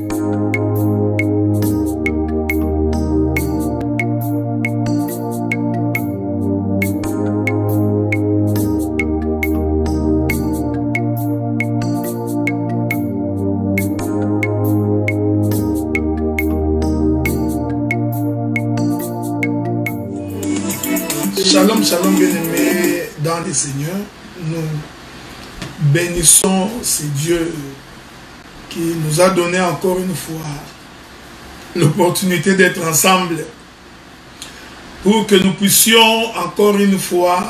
Shalom, shalom bien-aimés dans le Seigneur. Nous bénissons ce Dieu qui nous a donné encore une fois l'opportunité d'être ensemble pour que nous puissions encore une fois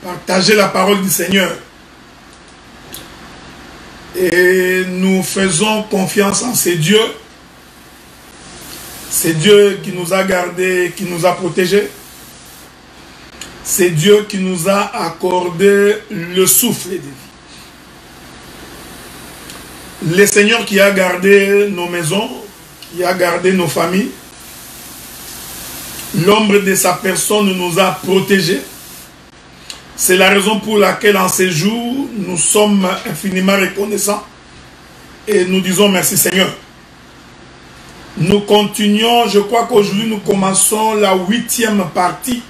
partager la parole du Seigneur. Et nous faisons confiance en ce Dieu. C'est Dieu qui nous a gardés, qui nous a protégés. C'est Dieu qui nous a accordé le souffle de vie. Le Seigneur qui a gardé nos maisons, qui a gardé nos familles. L'ombre de sa personne nous a protégés. C'est la raison pour laquelle en ces jours, nous sommes infiniment reconnaissants. Et nous disons merci Seigneur. Nous continuons, je crois qu'aujourd'hui nous commençons la 8e partie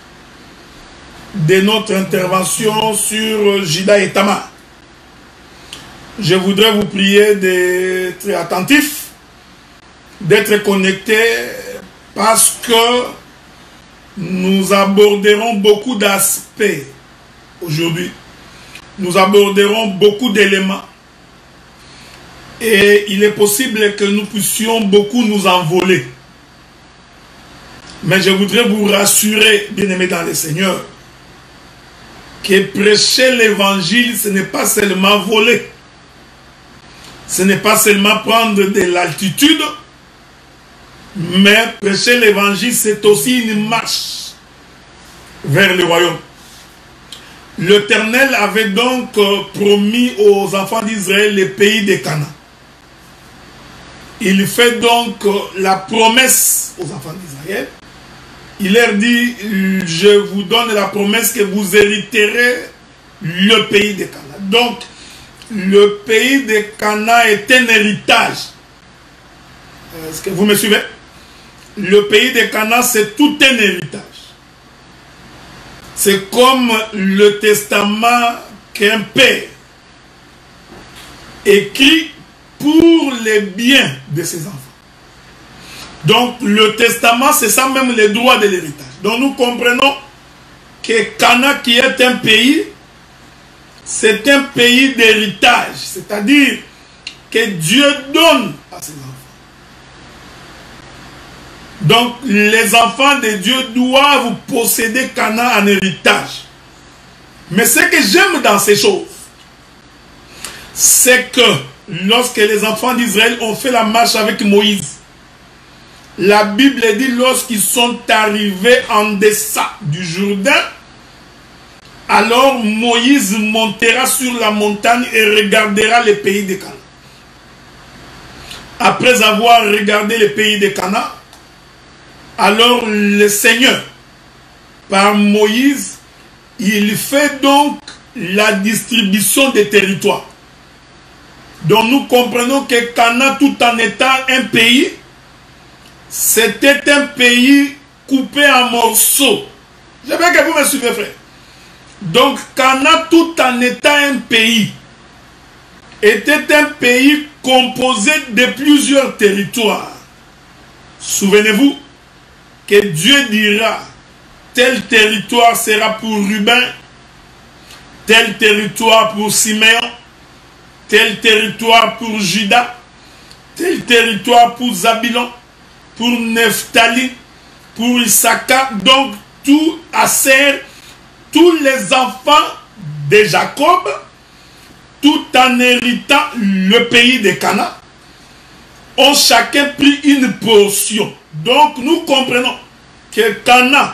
de notre intervention sur Juda et Tamar. Je voudrais vous prier d'être attentifs, d'être connectés, parce que nous aborderons beaucoup d'aspects aujourd'hui. Nous aborderons beaucoup d'éléments. Et il est possible que nous puissions beaucoup nous envoler. Mais je voudrais vous rassurer, bien-aimés dans le Seigneur, que prêcher l'évangile, ce n'est pas seulement voler. Ce n'est pas seulement prendre de l'altitude, mais prêcher l'évangile, c'est aussi une marche vers le royaume. L'Éternel avait donc promis aux enfants d'Israël le pays de Canaan. Il fait donc la promesse aux enfants d'Israël. Il leur dit, je vous donne la promesse que vous hériterez le pays de Canaan. Donc, le pays de Canaan est un héritage. Est-ce que vous me suivez? Le pays de Canaan, c'est tout un héritage. C'est comme le testament qu'un père écrit pour les biens de ses enfants. Donc, le testament, c'est ça même les droits de l'héritage. Donc, nous comprenons que Canaan, qui est un pays, c'est un pays d'héritage. C'est-à-dire que Dieu donne à ses enfants. Donc, les enfants de Dieu doivent posséder Canaan en héritage. Mais ce que j'aime dans ces choses, c'est que lorsque les enfants d'Israël ont fait la marche avec Moïse, la Bible dit lorsqu'ils sont arrivés en deçà du Jourdain, alors Moïse montera sur la montagne et regardera le pays de Canaan. Après avoir regardé le pays de Canaan, alors le Seigneur, par Moïse, il fait donc la distribution des territoires. Donc nous comprenons que Canaan, tout en étant un pays, c'était un pays coupé en morceaux. J'aimerais que vous me suivez, frère. Donc, Canaan, tout en étant un pays, était un pays composé de plusieurs territoires. Souvenez-vous que Dieu dira, tel territoire sera pour Ruben, tel territoire pour Siméon, tel territoire pour Juda, tel territoire pour Zabulon, pour Nephtali, pour Issachar, donc tout Aser, tous les enfants de Jacob, tout en héritant le pays de Canaan, ont chacun pris une portion. Donc nous comprenons que Canaan,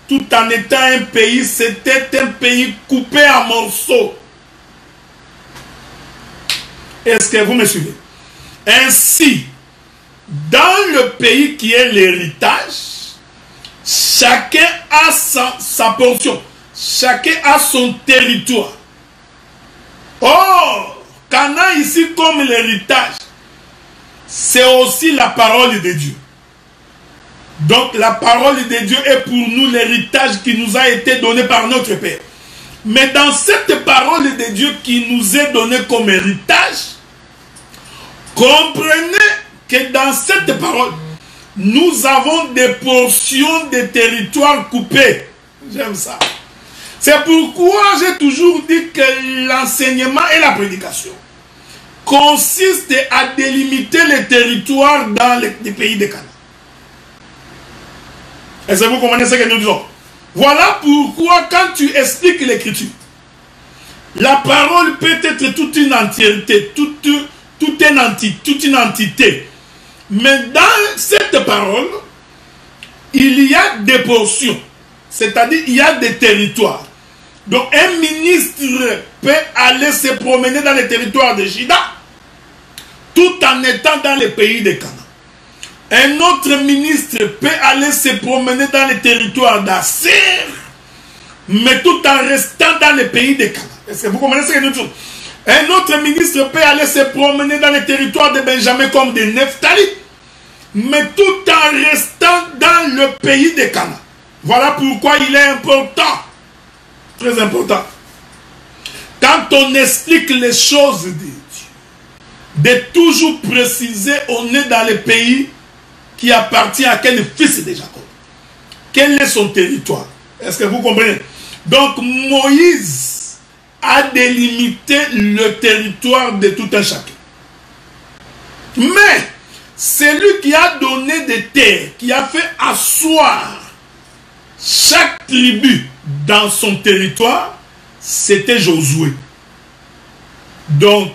tout en étant un pays, c'était un pays coupé en morceaux. Est-ce que vous me suivez? Ainsi, dans le pays qui est l'héritage, chacun a sa portion. Chacun a son territoire. Or, Canaan ici comme l'héritage, c'est aussi la parole de Dieu. Donc la parole de Dieu est pour nous l'héritage qui nous a été donné par notre Père. Mais dans cette parole de Dieu qui nous est donnée comme héritage, comprenez que dans cette parole, nous avons des portions de territoires coupés. J'aime ça. C'est pourquoi j'ai toujours dit que l'enseignement et la prédication consistent à délimiter les territoires dans les pays de Canaan. Est-ce que vous comprenez ce que nous disons? Voilà pourquoi quand tu expliques l'écriture, la parole peut être toute une entièreté, toute une entité. Mais dans cette parole, il y a des portions, c'est-à-dire il y a des territoires. Donc un ministre peut aller se promener dans les territoires de Juda, tout en étant dans les pays de Canaan. Un autre ministre peut aller se promener dans les territoires d'Asser, mais tout en restant dans les pays de Canaan. Est-ce que vous comprenez ce que nous disons? Un autre ministre peut aller se promener dans les territoires de Benjamin comme de Nephtali, mais tout en restant dans le pays de Canaan. Voilà pourquoi il est important, très important, quand on explique les choses de Dieu, de toujours préciser on est dans le pays qui appartient à quel fils de Jacob. Quel est son territoire? Est-ce que vous comprenez? Donc Moïse a délimité le territoire de tout un chacun. Mais celui qui a donné des terres, qui a fait asseoir chaque tribu dans son territoire, c'était Josué. Donc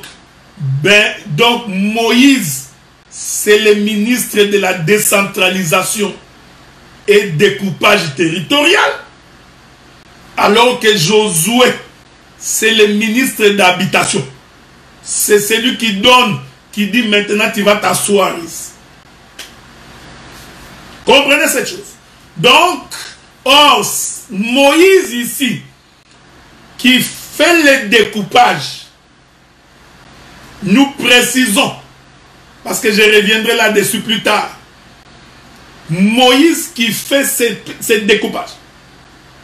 Moïse, c'est le ministre de la décentralisation et découpage territorial, alors que Josué, c'est le ministre d'habitation. C'est celui qui donne, qui dit maintenant tu vas t'asseoir ici. Comprenez cette chose? Donc, Moïse ici, qui fait le découpage, nous précisons, parce que je reviendrai là-dessus plus tard, Moïse qui fait ce découpage,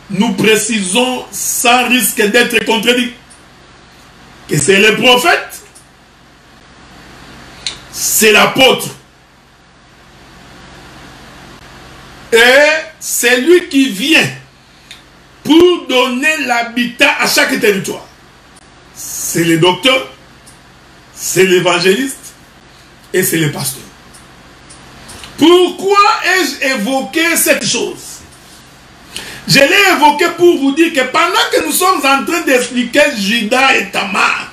nous précisons sans risque d'être contredit, que c'est le prophète, c'est l'apôtre, et c'est lui qui vient pour donner l'habitat à chaque territoire. C'est le docteur, c'est l'évangéliste et c'est le pasteur. Pourquoi ai-je évoqué cette chose? Je l'ai évoqué pour vous dire que pendant que nous sommes en train d'expliquer Juda et Tamar,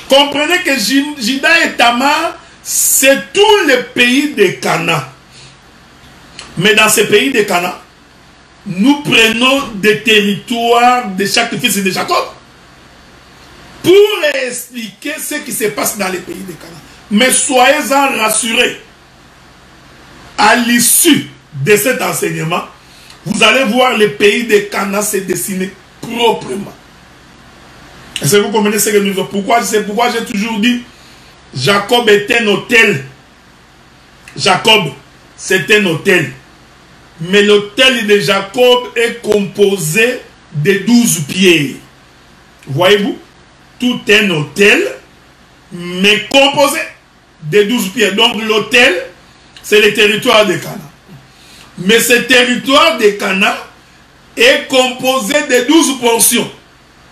comprenez que Juda et Tamar, c'est tout le pays de Canaan. Mais dans ce pays de Canaan, nous prenons des territoires de chaque fils de Jacob pour expliquer ce qui se passe dans les pays de Canaan. Mais soyez-en rassurés, à l'issue de cet enseignement, vous allez voir le pays de Canaan se dessiner proprement. Est-ce que vous comprenez ce que nous disons? C'est pourquoi j'ai toujours dit, Jacob est un autel. Jacob, c'est un autel. Mais l'autel de Jacob est composé de 12 pierres. Voyez-vous? Tout un autel, mais composé de 12 pierres. Donc l'autel, c'est le territoire de Canaan. Mais ce territoire de Canaan est composé de 12 portions.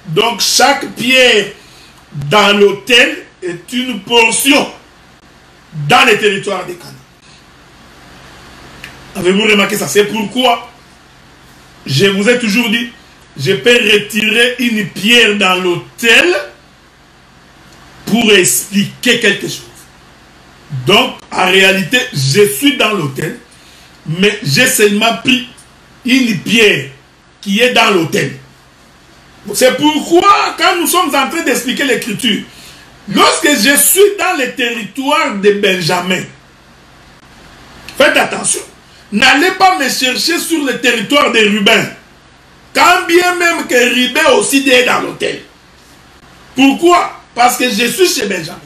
Donc chaque pierre dans l'autel est une portion dans le territoire de Canaan. Avez-vous remarqué ça? C'est pourquoi je vous ai toujours dit, je peux retirer une pierre dans l'autel pour expliquer quelque chose. Donc, en réalité, je suis dans l'autel, mais j'ai seulement pris une pierre qui est dans l'autel. C'est pourquoi, quand nous sommes en train d'expliquer l'écriture, lorsque je suis dans le territoire de Benjamin, faites attention. N'allez pas me chercher sur le territoire de Ruben. Quand bien même que Ruben aussi est dans l'hôtel. Pourquoi? Parce que je suis chez Benjamin.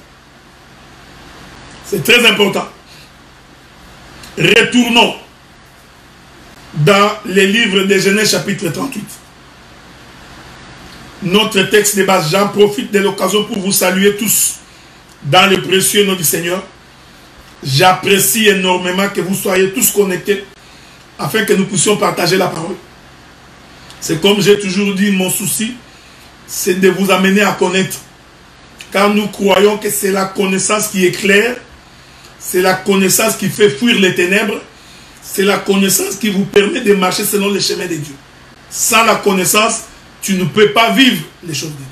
C'est très important. Retournons dans les livres de Genèse chapitre 38. Notre texte de base, j'en profite de l'occasion pour vous saluer tous dans le précieux nom du Seigneur. J'apprécie énormément que vous soyez tous connectés afin que nous puissions partager la parole. C'est comme j'ai toujours dit, mon souci, c'est de vous amener à connaître. Car nous croyons que c'est la connaissance qui éclaire, c'est la connaissance qui fait fuir les ténèbres, c'est la connaissance qui vous permet de marcher selon les chemins de Dieu. Sans la connaissance, tu ne peux pas vivre les choses de Dieu.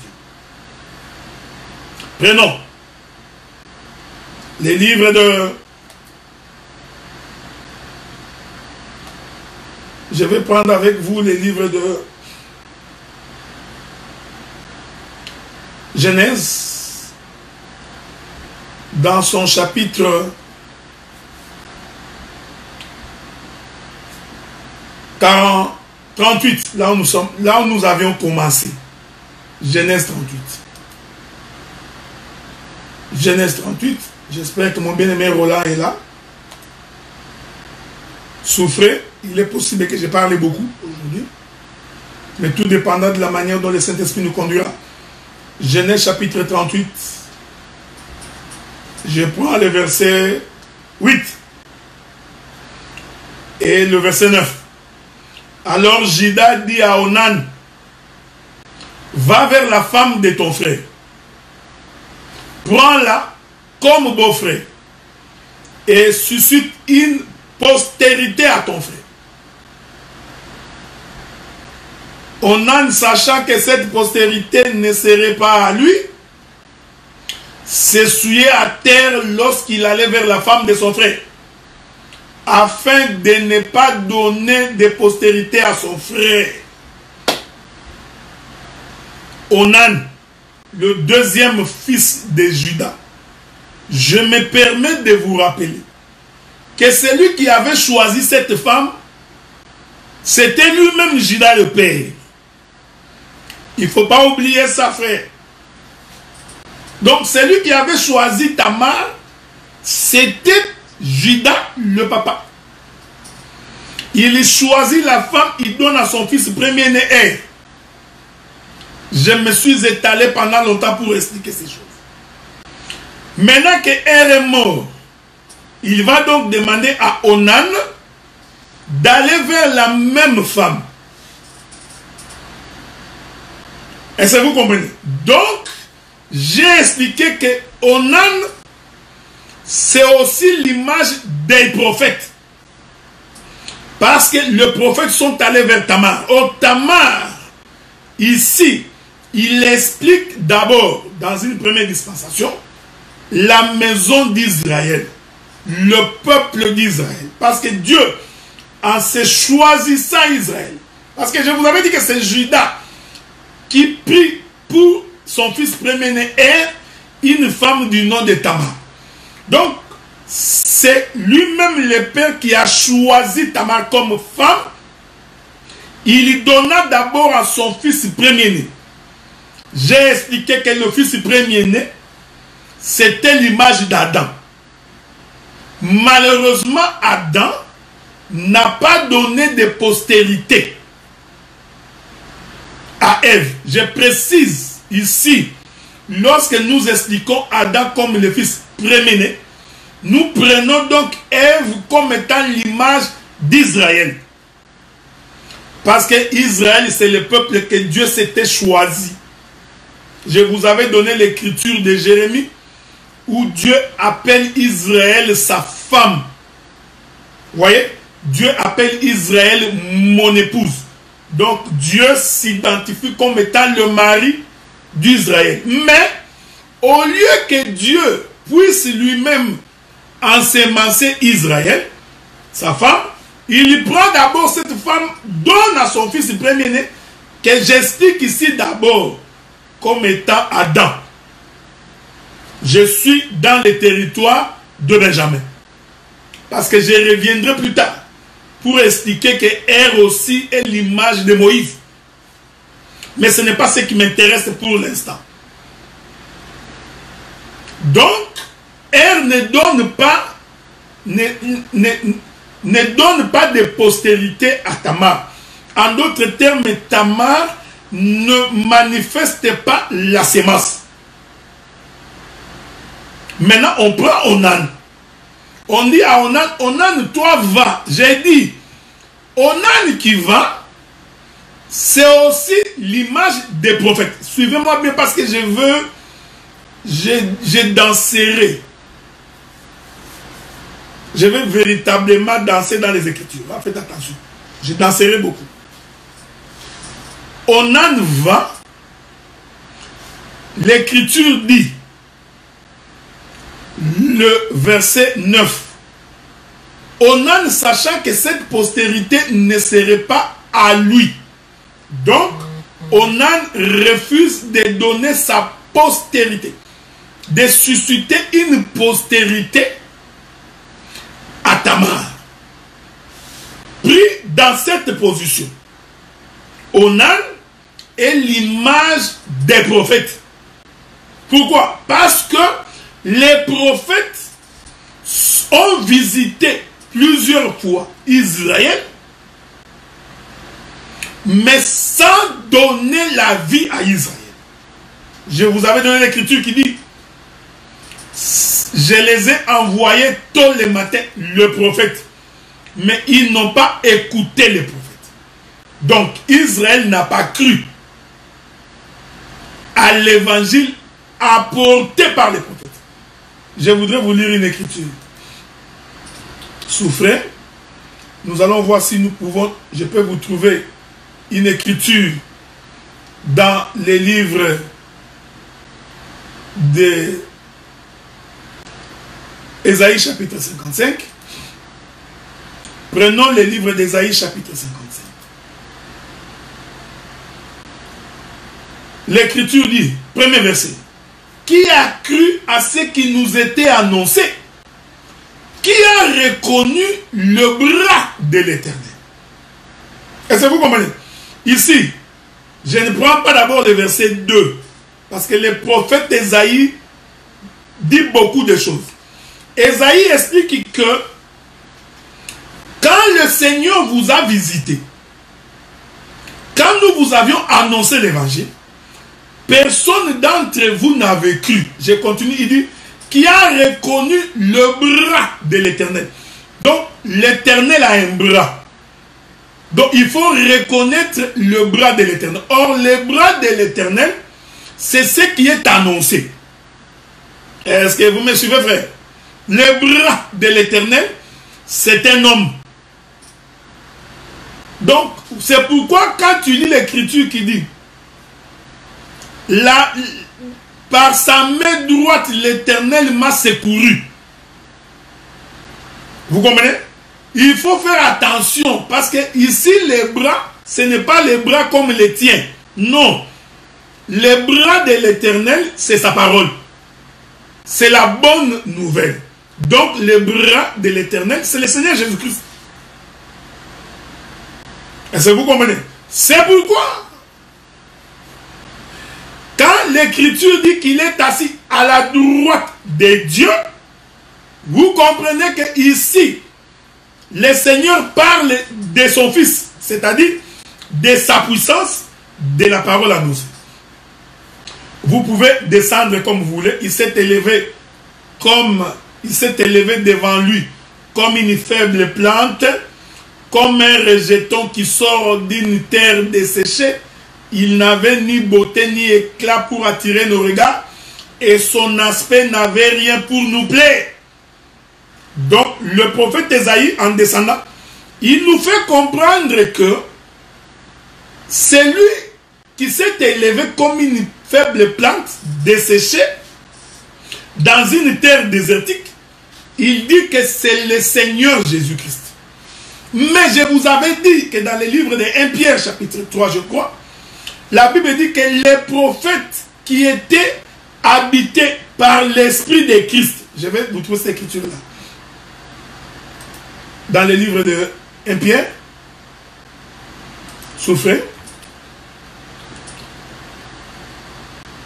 Prenons les livres de... Je vais prendre avec vous les livres de Genèse, dans son chapitre 38, là où nous sommes, là où nous avions commencé. Genèse 38. Genèse 38, j'espère que mon bien-aimé Roland est là. Souffrez, il est possible que je parle beaucoup aujourd'hui, mais tout dépendra de la manière dont le Saint-Esprit nous conduira. Genèse chapitre 38, je prends le verset 8 et le verset 9. Alors Juda dit à Onan, va vers la femme de ton frère, prends-la comme beau-frère et suscite une postérité à ton frère. Onan, sachant que cette postérité ne serait pas à lui, s'essuyait à terre lorsqu'il allait vers la femme de son frère, afin de ne pas donner de postérité à son frère. Onan, le deuxième fils de Juda, je me permets de vous rappeler que celui qui avait choisi cette femme, c'était lui-même Juda le père. Il ne faut pas oublier ça, frère. Donc, celui qui avait choisi Tamar, c'était Juda le papa. Il choisit la femme, il donne à son fils premier-né Er. Je me suis étalé pendant longtemps pour expliquer ces choses. Maintenant que Er est mort, il va donc demander à Onan d'aller vers la même femme. Est-ce que vous comprenez? Donc, j'ai expliqué que Onan, c'est aussi l'image des prophètes. Parce que les prophètes sont allés vers Tamar. Or, Tamar, ici, il explique d'abord, dans une première dispensation, la maison d'Israël, le peuple d'Israël. Parce que Dieu, en se choisissant Israël, parce que je vous avais dit que c'est Juda qui prit pour son fils premier-né Er une femme du nom de Tamar. Donc, c'est lui-même le père qui a choisi Tamar comme femme. Il lui donna d'abord à son fils premier-né. J'ai expliqué que le fils premier-né, c'était l'image d'Adam. Malheureusement, Adam n'a pas donné de postérité à Ève. Je précise ici, lorsque nous expliquons Adam comme le fils premier-né, nous prenons donc Ève comme étant l'image d'Israël. Parce que Israël, c'est le peuple que Dieu s'était choisi. Je vous avais donné l'écriture de Jérémie, où Dieu appelle Israël sa femme. Vous voyez? Dieu appelle Israël mon épouse. Donc Dieu s'identifie comme étant le mari d'Israël. Mais au lieu que Dieu puisse lui-même ensemencer Israël, sa femme, il prend d'abord cette femme, donne à son fils premier-né, que j'explique ici d'abord comme étant Adam. Je suis dans le territoire de Benjamin. Parce que je reviendrai plus tard pour expliquer que Er aussi est l'image de Moïse. Mais ce n'est pas ce qui m'intéresse pour l'instant. Donc, Er Seigneur ne donne pas ne donne pas de postérité à Tamar. En d'autres termes, Tamar ne manifeste pas la sémence. Maintenant, on prend Onan. On dit à Onan, Onan, toi va. J'ai dit, Onan qui va, c'est aussi l'image des prophètes. Suivez-moi bien parce que je danserai. Je vais véritablement danser dans les Écritures. Faites attention. Je danserai beaucoup. Onan va. L'Écriture dit, le verset 9. Onan, sachant que cette postérité ne serait pas à lui. Donc, Onan refuse de donner sa postérité, de susciter une postérité à Tamar. Pris dans cette position, Onan est l'image des prophètes. Pourquoi? Parce que les prophètes ont visité plusieurs fois Israël, mais sans donner la vie à Israël. Je vous avais donné l'écriture qui dit, je les ai envoyés tôt le matin, le prophète, mais ils n'ont pas écouté les prophètes. Donc Israël n'a pas cru à l'évangile apporté par les prophètes. Je voudrais vous lire une écriture. Souffrez. Nous allons voir si nous pouvons, je peux vous trouver une écriture dans les livres de Ésaïe chapitre 55. Prenons les livres d'Ésaïe chapitre 55. L'écriture dit, premier verset, qui a cru à ce qui nous était annoncé? Qui a reconnu le bras de l'Éternel? Est-ce que vous comprenez? Ici, je ne prends pas d'abord le verset 2, parce que le prophète Ésaïe dit beaucoup de choses. Ésaïe explique que quand le Seigneur vous a visité, quand nous vous avions annoncé l'évangile, personne d'entre vous n'avait cru. Je continue, il dit, qui a reconnu le bras de l'Éternel. Donc, l'Éternel a un bras. Donc, il faut reconnaître le bras de l'Éternel. Or, le bras de l'Éternel, c'est ce qui est annoncé. Est-ce que vous me suivez, frère? Le bras de l'Éternel, c'est un homme. Donc, c'est pourquoi quand tu lis l'écriture qui dit, par sa main droite, l'Éternel m'a secouru. Vous comprenez? Il faut faire attention parce que ici, les bras, ce n'est pas les bras comme les tiens. Non. Les bras de l'Éternel, c'est sa parole. C'est la bonne nouvelle. Donc, les bras de l'Éternel, c'est le Seigneur Jésus-Christ. Est-ce que vous comprenez? C'est pourquoi, quand l'Écriture dit qu'il est assis à la droite de Dieu, vous comprenez que ici, le Seigneur parle de son Fils, c'est-à-dire de sa puissance, de la parole annoncée. Vous pouvez descendre comme vous voulez. Il s'est élevé devant lui comme une faible plante, comme un rejeton qui sort d'une terre desséchée. Il n'avait ni beauté ni éclat pour attirer nos regards, et son aspect n'avait rien pour nous plaire. Donc, le prophète Ésaïe, en descendant, il nous fait comprendre que c'est lui qui s'est élevé comme une faible plante desséchée dans une terre désertique. Il dit que c'est le Seigneur Jésus-Christ. Mais je vous avais dit que dans le livre de 1 Pierre chapitre 3, je crois, la Bible dit que les prophètes qui étaient habités par l'Esprit de Christ, je vais vous trouver cette écriture-là, dans le livre de 1 Pierre, souffrez.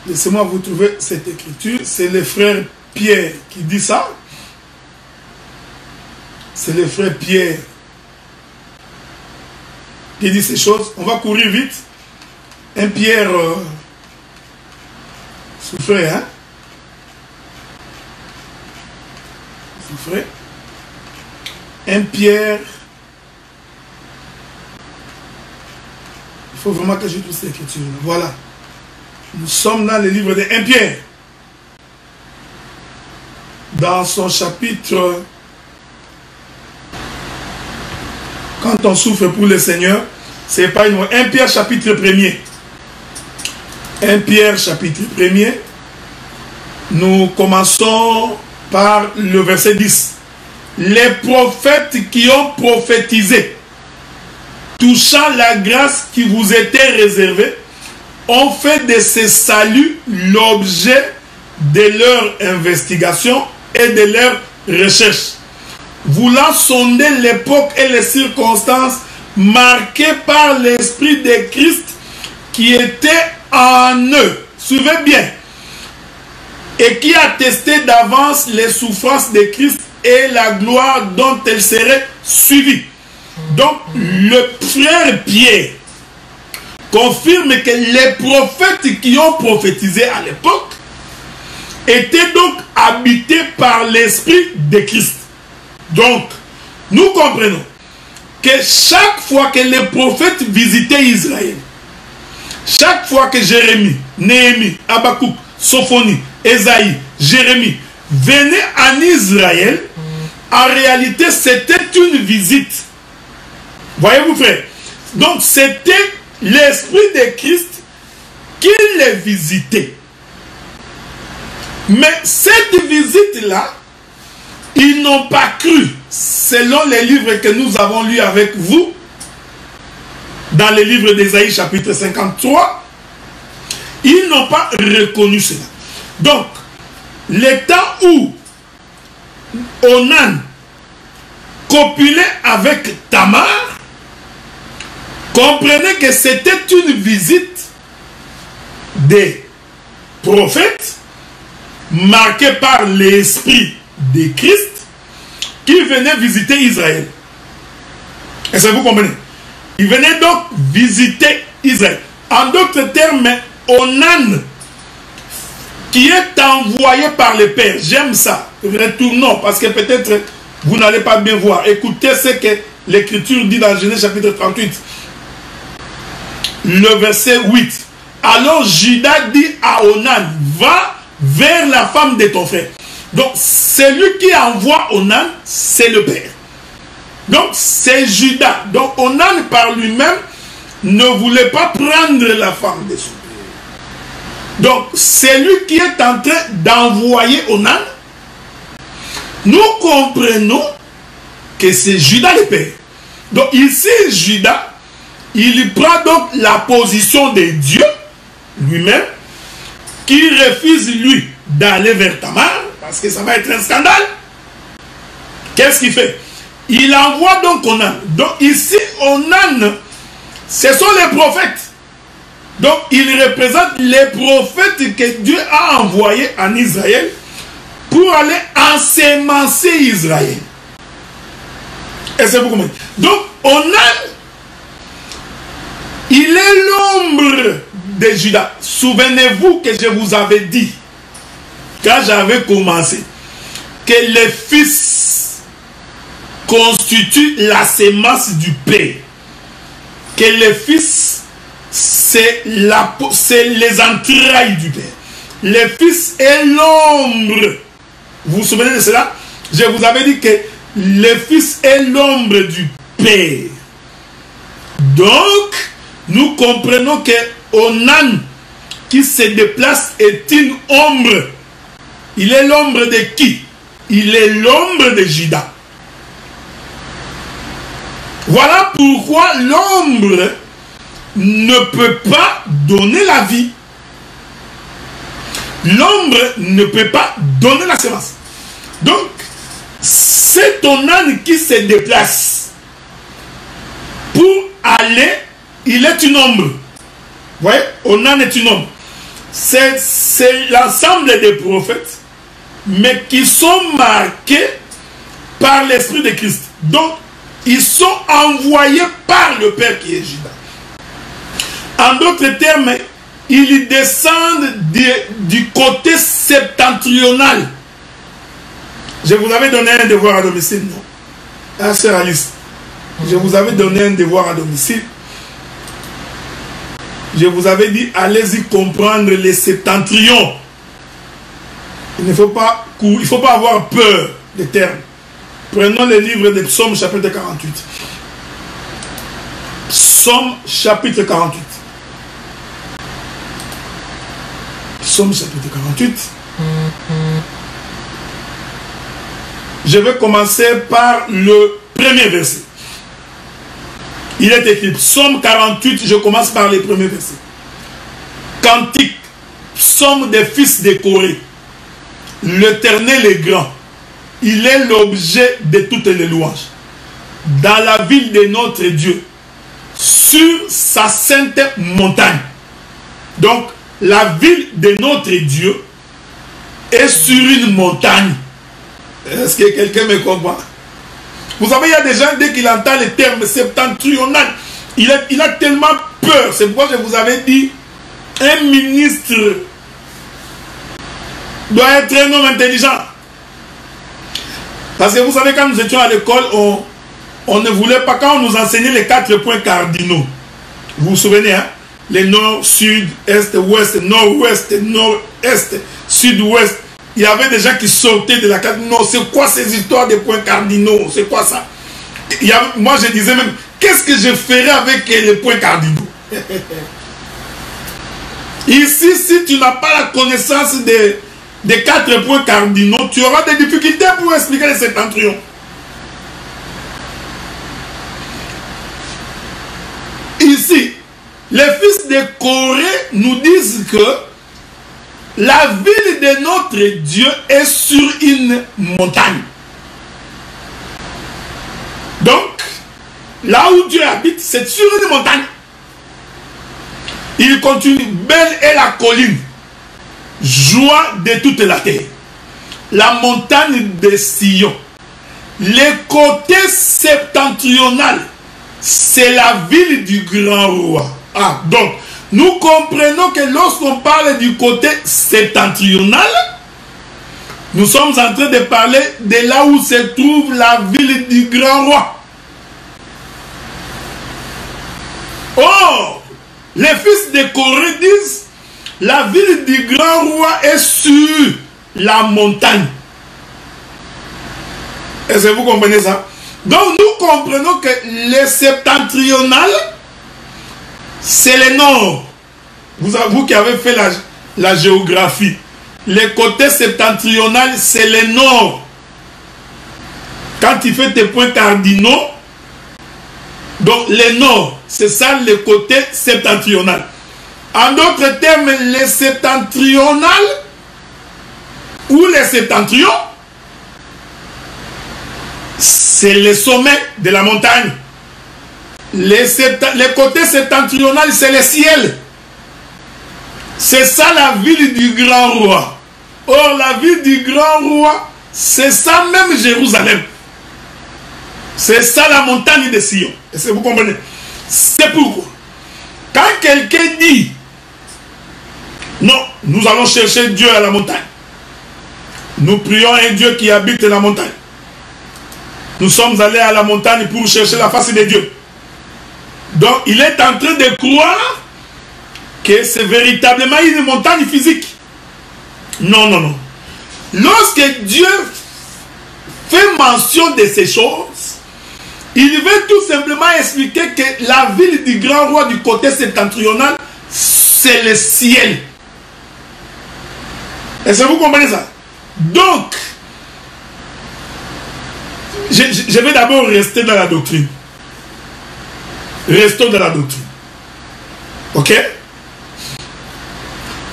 Laissez-moi vous trouver cette écriture. C'est le frère Pierre qui dit ça. C'est le frère Pierre qui dit ces choses. On va courir vite. Un Pierre souffrait, hein? Souffrait. Un Pierre. Il faut vraiment que je trouve cette écriture. Voilà. Nous sommes dans le livre de 1 Pierre. Dans son chapitre. Quand on souffre pour le Seigneur, c'est pas une... 1 Pierre chapitre 1er. 1 Pierre chapitre 1er. Nous commençons par le verset 10. Les prophètes qui ont prophétisé, touchant la grâce qui vous était réservée, ont fait de ce salut l'objet de leur investigation et de leur recherche, voulant sonder l'époque et les circonstances marquées par l'Esprit de Christ qui était en eux. Suivez bien. Et qui attestait d'avance les souffrances de Christ et la gloire dont elle serait suivie. Donc, le frère Pierre confirme que les prophètes qui ont prophétisé à l'époque étaient donc habités par l'Esprit de Christ. Donc, nous comprenons que chaque fois que les prophètes visitaient Israël, chaque fois que Jérémie, Néhémie, Habakkuk, Sophonie, Ésaïe, Jérémie venaient en Israël, en réalité c'était une visite. Voyez-vous frère? Donc c'était l'Esprit de Christ qui les visitait. Mais cette visite-là, ils n'ont pas cru, selon les livres que nous avons lus avec vous, dans le livre d'Ésaïe chapitre 53, ils n'ont pas reconnu cela. Donc, le temps où Onan copulait avec Tamar, comprenez que c'était une visite des prophètes marquée par l'Esprit de Christ qui venait visiter Israël. Est-ce que vous comprenez? Il venait donc visiter Israël. En d'autres termes, Onan, qui est envoyé par le Père. J'aime ça. Retournons, parce que peut-être vous n'allez pas bien voir. Écoutez ce que l'Écriture dit dans Genèse chapitre 38. Le verset 8. Alors Judas dit à Onan, va vers la femme de ton frère. Donc, celui qui envoie Onan, c'est le Père. Donc, c'est Judas. Donc, Onan par lui-même ne voulait pas prendre la femme de son père. Donc, c'est lui qui est en train d'envoyer Onan. Nous comprenons que c'est Judas le père. Donc, ici, Judas, il prend donc la position de Dieu lui-même, qui refuse, lui, d'aller vers Tamar, parce que ça va être un scandale. Qu'est-ce qu'il fait? Il envoie donc Onan. Donc, ici, Onan, ce sont les prophètes. Donc, il représente les prophètes que Dieu a envoyés en Israël pour aller ensemencer Israël. Est-ce que vous comprenez? Donc, Onan, il est l'ombre de Judas. Souvenez-vous que je vous avais dit, quand j'avais commencé, que les fils constituent la sémence du Père. Que les fils, c'est les entrailles du Père. Le Fils est l'ombre. Vous vous souvenez de cela? Je vous avais dit que le Fils est l'ombre du Père. Donc, nous comprenons que Onan qui se déplace est une ombre. Il est l'ombre de qui? Il est l'ombre de Judas. Voilà pourquoi l'ombre ne peut pas donner la vie. L'ombre ne peut pas donner la semence. Donc, c'est Onan qui se déplace pour aller, il est une ombre. Vous voyez, Onan est une ombre. C'est l'ensemble des prophètes, mais qui sont marqués par l'Esprit de Christ. Donc, ils sont envoyés par le Père qui est Judas. En d'autres termes, ils descendent du côté septentrional. Je vous avais donné un devoir à domicile, non? Ah, sœur Alice, je vous avais donné un devoir à domicile. Je vous avais dit, allez-y comprendre les septentrions. Il ne faut pas avoir peur des termes. Prenons le livre de Psaume chapitre 48. Psaume chapitre 48. Psaume chapitre 48. Je vais commencer par le premier verset. Il est écrit, Psaume 48, je commence par les premiers versets. Cantique, psaume des fils de Corée. L'Éternel est grand. Il est l'objet de toutes les louanges. Dans la ville de notre Dieu, sur sa sainte montagne. Donc, la ville de notre Dieu est sur une montagne. Est-ce que quelqu'un me comprend? Vous savez, il y a des gens, dès qu'il entend le terme septentrional, il a tellement peur. C'est pourquoi je vous avais dit, un ministre doit être un homme intelligent. Parce que vous savez, quand nous étions à l'école, on ne voulait pas, quand on nous enseignait les 4 points cardinaux, vous vous souvenez, hein? Les nord, sud, est, ouest, nord-ouest, nord-est, sud-ouest. Il y avait des gens qui sortaient de la carte. Non, c'est quoi ces histoires de points cardinaux? C'est quoi ça? Moi, je disais même, qu'est-ce que je ferais avec les points cardinaux? Ici, si tu n'as pas la connaissance des 4 points cardinaux, tu auras des difficultés pour expliquer les septentrions. Ici, les fils de Corée nous disent que la ville de notre Dieu est sur une montagne. Donc, là où Dieu habite, c'est sur une montagne. Il continue, belle est la colline, joie de toute la terre, la montagne de Sion. Le côté septentrional, c'est la ville du grand roi. Ah, donc, nous comprenons que lorsqu'on parle du côté septentrional, nous sommes en train de parler de là où se trouve la ville du grand roi. Or, les fils de Corée disent, la ville du grand roi est sur la montagne. Est-ce que vous comprenez ça? Donc nous comprenons que le septentrional, c'est le nord. Vous qui avez fait la géographie, le côté septentrional, c'est le nord. Quand tu fais tes points cardinaux, donc le nord, c'est ça le côté septentrional. En d'autres termes, le septentrional ou le septentrion, c'est le sommet de la montagne. Le côté septentrional, c'est le ciel. C'est ça la ville du grand roi. Or, la ville du grand roi, c'est ça même Jérusalem. C'est ça la montagne de Sion. Est-ce que vous comprenez? C'est pourquoi, quand quelqu'un dit, non, nous allons chercher Dieu à la montagne. Nous prions un Dieu qui habite la montagne. Nous sommes allés à la montagne pour chercher la face de Dieu. Donc, il est en train de croire que c'est véritablement une montagne physique. Non, non, non. Lorsque Dieu fait mention de ces choses, il veut tout simplement expliquer que la ville du grand roi du côté septentrional, c'est le ciel. Est-ce que vous comprenez ça? Donc, je vais d'abord rester dans la doctrine. Restons dans la doctrine. Ok?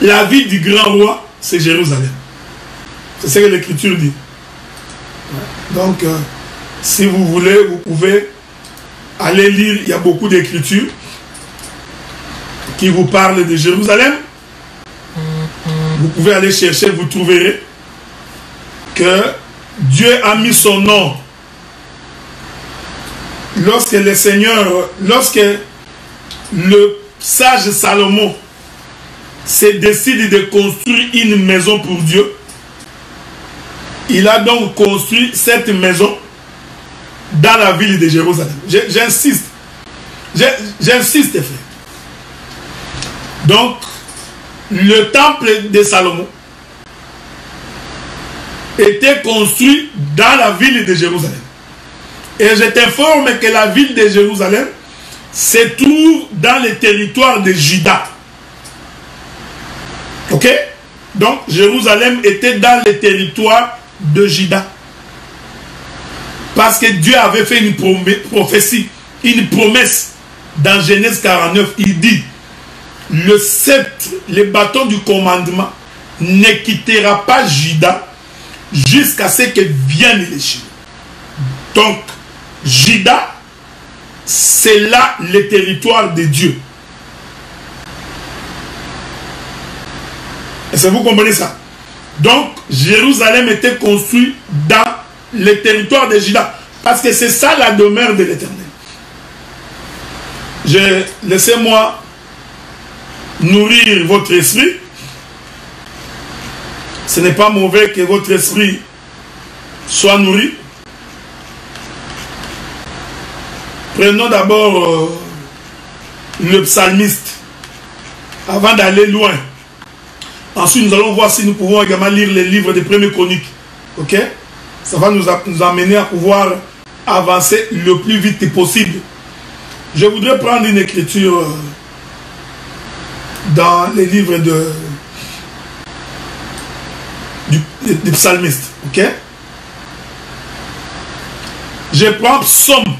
La ville du grand roi, c'est Jérusalem. C'est ce que l'Écriture dit. Donc, si vous voulez, vous pouvez aller lire. Il y a beaucoup d'Écritures qui vous parlent de Jérusalem. Vous pouvez aller chercher, vous trouverez que Dieu a mis son nom lorsque le Seigneur, lorsque le sage Salomon se décide de construire une maison pour Dieu, il a donc construit cette maison dans la ville de Jérusalem. J'insiste. J'insiste, frère. Donc, le temple de Salomon était construit dans la ville de Jérusalem. Et je t'informe que la ville de Jérusalem se trouve dans le territoire de Juda. Ok? Donc, Jérusalem était dans le territoire de Juda. Parce que Dieu avait fait une prophétie, une promesse dans Genèse 49. Il dit, le sceptre, le bâton du commandement ne quittera pas Juda jusqu'à ce que vienne les Juda. Donc, Juda, c'est là le territoire de Dieu. Est-ce que vous comprenez ça? Donc, Jérusalem était construit dans le territoire de Juda. Parce que c'est ça la demeure de l'Éternel. Laissez-moi nourrir votre esprit. Ce n'est pas mauvais que votre esprit soit nourri. Prenons d'abord le psalmiste avant d'aller loin. Ensuite, nous allons voir si nous pouvons également lire les livres des premières chroniques. Ok? Ça va nous amener à pouvoir avancer le plus vite possible. Je voudrais prendre une écriture dans les livres du psalmiste. Ok? Je prends Psaume.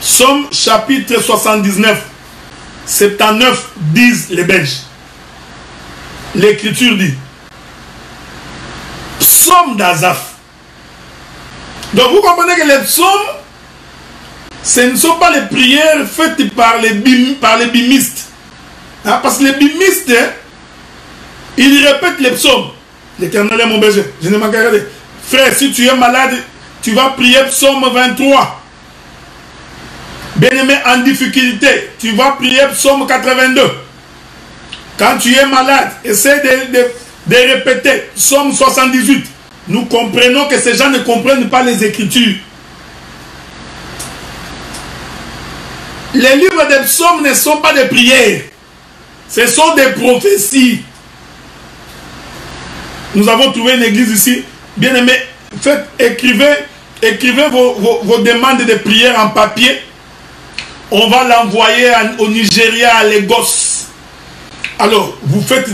Psaume chapitre 79. 79 disent les Belges. L'écriture dit Psaume d'Azaph. Donc vous comprenez que les psaumes, ce ne sont pas les prières faites par les bimistes. Hein, parce que les bimistes, ils répètent les psaumes. L'Éternel est mon berger. Je ne m'en regarder. Frère, si tu es malade, tu vas prier psaume 23. Bien-aimé en difficulté, tu vas prier psaume 82. Quand tu es malade, essaie de répéter psaume 78. Nous comprenons que ces gens ne comprennent pas les Écritures. Les livres des psaumes ne sont pas des prières. Ce sont des prophéties. Nous avons trouvé une église ici. Bien aimé, écrivez vos demandes de prière en papier. On va l'envoyer au Nigeria, à Lagos. Alors, vous faites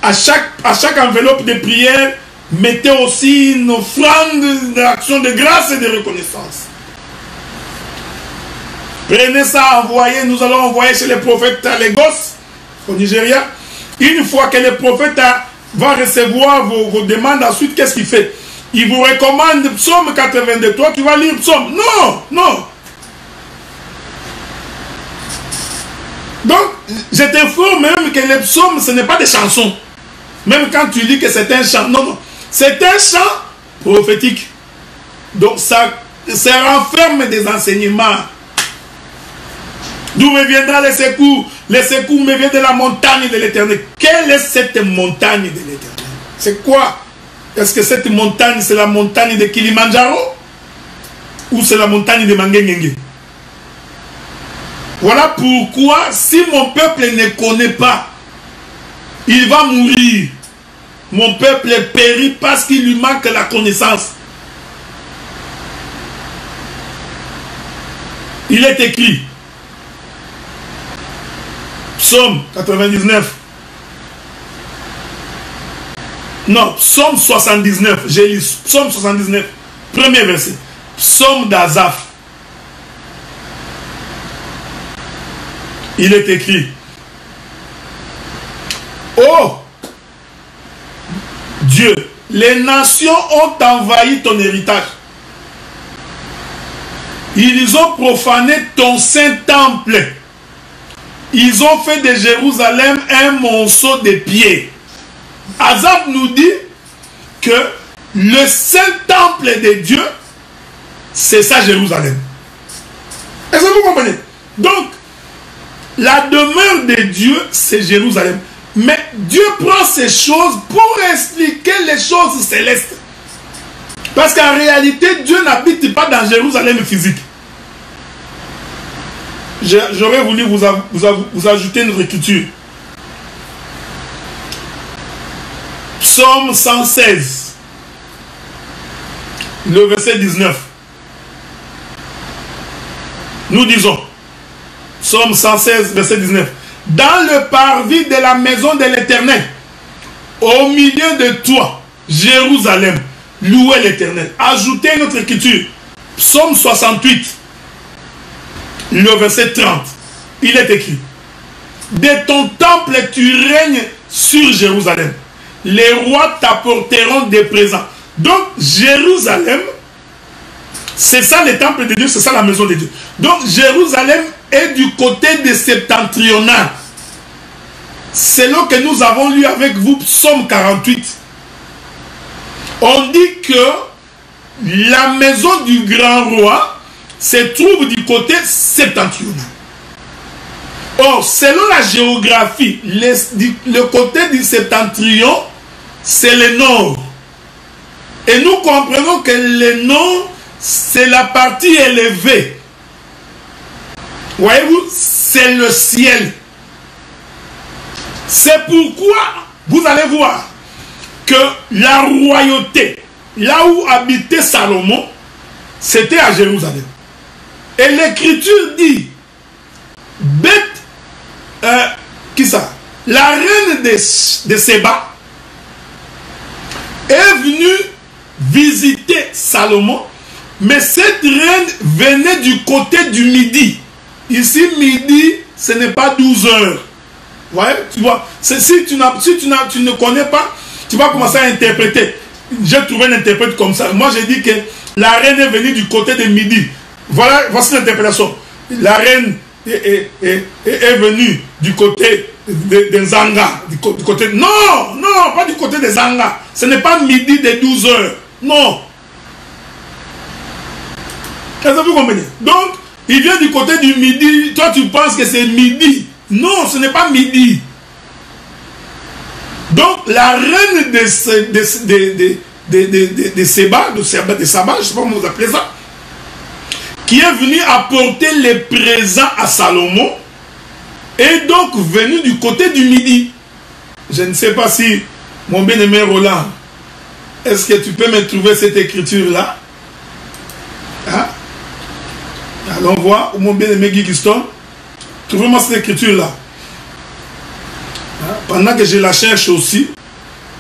à chaque enveloppe de prière, mettez aussi une offrande d'action de grâce et de reconnaissance. Prenez ça, envoyez, nous allons envoyer chez les prophètes à Lagos, au Nigeria. Une fois que le prophète va recevoir vos demandes, ensuite, qu'est-ce qu'il fait? Il vous recommande psaume 82. Toi, tu vas lire psaume. Non, non. Donc, je t'informe même que les psaumes, ce n'est pas des chansons. Même quand tu dis que c'est un chant. Non, non. C'est un chant prophétique. Donc, ça renferme des enseignements. D'où me viendra les secours? Les secours me viennent de la montagne de l'Éternel. Quelle est cette montagne de l'Éternel? C'est quoi? Est-ce que cette montagne, c'est la montagne de Kilimanjaro? Ou c'est la montagne de Mangengengue? Voilà pourquoi, si mon peuple ne connaît pas, il va mourir. Mon peuple périt parce qu'il lui manque la connaissance. Il est écrit, Psaume 99. Non, Psaume 79. J'ai lu Psaume 79. Premier verset. Psaume d'Azaph. Il est écrit, oh Dieu, les nations ont envahi ton héritage. Ils ont profané ton saint temple. Ils ont fait de Jérusalem un monceau de pierres. Azaph nous dit que le saint temple de Dieu, c'est ça Jérusalem. Est-ce que vous comprenez? Donc, la demeure de Dieu, c'est Jérusalem. Mais Dieu prend ces choses pour expliquer les choses célestes. Parce qu'en réalité, Dieu n'habite pas dans Jérusalem physique. J'aurais voulu vous ajouter une écriture. Psaume 116, le verset 19. Nous disons, Psaume 116, verset 19. Dans le parvis de la maison de l'Éternel, au milieu de toi, Jérusalem, louez l'Éternel. Ajoutez une autre écriture. Psaume 68, le verset 30. Il est écrit: de ton temple tu règnes sur Jérusalem. Les rois t'apporteront des présents. Donc, Jérusalem, c'est ça le temple de Dieu, c'est ça la maison de Dieu. Donc, Jérusalem est du côté des septentrional. C'est là que nous avons lu avec vous Psaume 48. On dit que la maison du grand roi se trouve du côté septentrional. Or, selon la géographie, le côté du septentrion, c'est le nord. Et nous comprenons que le nord, c'est la partie élevée. Voyez-vous, c'est le ciel. C'est pourquoi vous allez voir que la royauté, là où habitait Salomon, c'était à Jérusalem. Et l'écriture dit, qui ça? La reine de Séba est venue visiter Salomon, mais cette reine venait du côté du midi. Ici, midi, ce n'est pas 12 heures. Ouais, tu vois, si tu ne connais pas, tu vas commencer à interpréter. J'ai trouvé un interprète comme ça. Moi, j'ai dit que la reine est venue du côté de midi. Voilà, voici l'interprétation. La reine est venue du côté de Zanga. Non, pas du côté de Zanga. Ce n'est pas midi de 12 heures. Non. Est-ce que vous comprenez? Donc, il vient du côté du midi. Toi, tu penses que c'est midi. Non, ce n'est pas midi. Donc, la reine de Séba, de Saba, je ne sais pas comment vous appelez ça, qui est venue apporter les présents à Salomon, est donc venue du côté du midi. Je ne sais pas si, mon bien-aimé Roland, est-ce que tu peux me trouver cette écriture-là? Hein? Allons voir, mon bien-aimé Guy Guston, trouvez-moi cette écriture-là. Hein? Pendant que je la cherche aussi,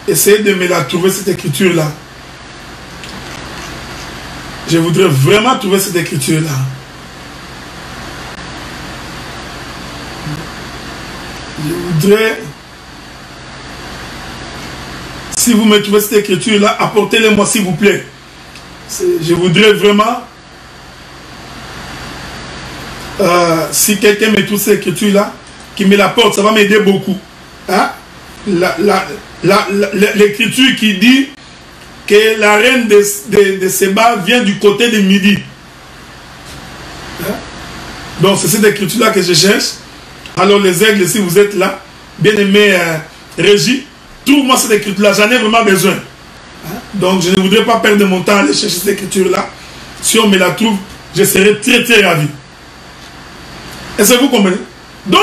essayez de me la trouver, cette écriture-là. Je voudrais vraiment trouver cette écriture-là. Je voudrais, si vous me trouvez cette écriture-là, apportez-le-moi s'il vous plaît. Je voudrais vraiment, si quelqu'un me trouve cette écriture-là, qui me l'apporte, ça va m'aider beaucoup. Hein? L'écriture qui dit que la reine de Séba vient du côté de midi. Hein? Donc c'est cette écriture-là que je cherche. Alors les aigles, si vous êtes là, bien aimé Régie, trouve-moi cette écriture-là, j'en ai vraiment besoin. Hein? Donc je ne voudrais pas perdre mon temps à aller chercher cette écriture-là. Si on me la trouve, je serai très très ravi. Est-ce que vous comprenez? Donc,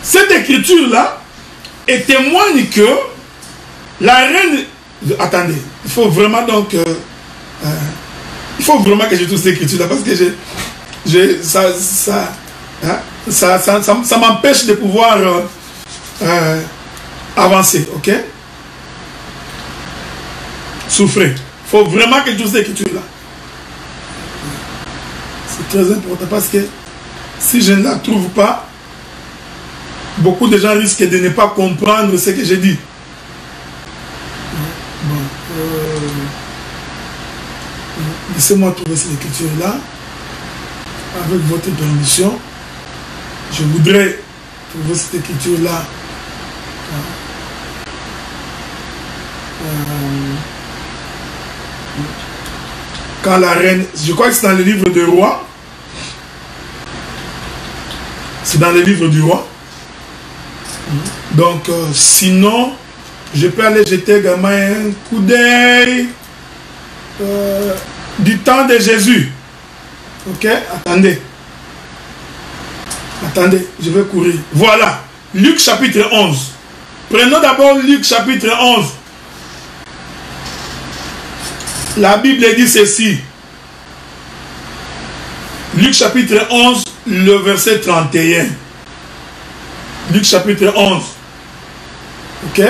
cette écriture-là témoigne que la reine... Attendez, il faut vraiment donc... il faut vraiment que je trouve cette écriture-là parce que ça m'empêche de pouvoir avancer, ok? Souffrez. Il faut vraiment que je trouve cette écriture-là. C'est très important parce que si je ne la trouve pas, beaucoup de gens risquent de ne pas comprendre ce que j'ai dit. Bon, laissez-moi trouver cette écriture-là. Avec votre permission, je voudrais trouver cette écriture-là. Quand la reine, je crois que c'est dans le livre de Rois, C'est dans les livres du roi. Donc, sinon, je peux aller jeter également un coup d'œil du temps de Jésus. Ok, attendez. Attendez, je vais courir. Voilà, Luc chapitre 11. Prenons d'abord Luc chapitre 11. La Bible dit ceci. Luc chapitre 11, le verset 31. Luc chapitre 11. Ok?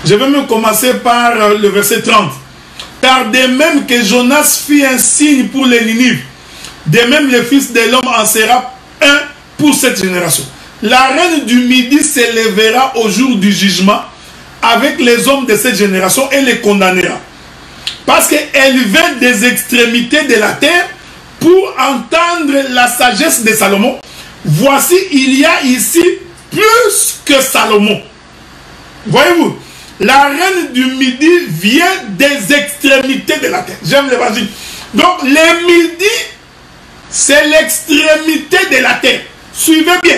Je vais même commencer par le verset 30. Car de même que Jonas fit un signe pour les Ninives, de même le Fils de l'homme en sera un pour cette génération. La reine du Midi s'élèvera au jour du jugement avec les hommes de cette génération et les condamnera. Parce qu'elle vient des extrémités de la terre pour entendre la sagesse de Salomon. Voici, il y a ici plus que Salomon. Voyez-vous, la reine du Midi vient des extrémités de la terre. J'aime l'évangile. Donc, le Midi, c'est l'extrémité de la terre. Suivez bien.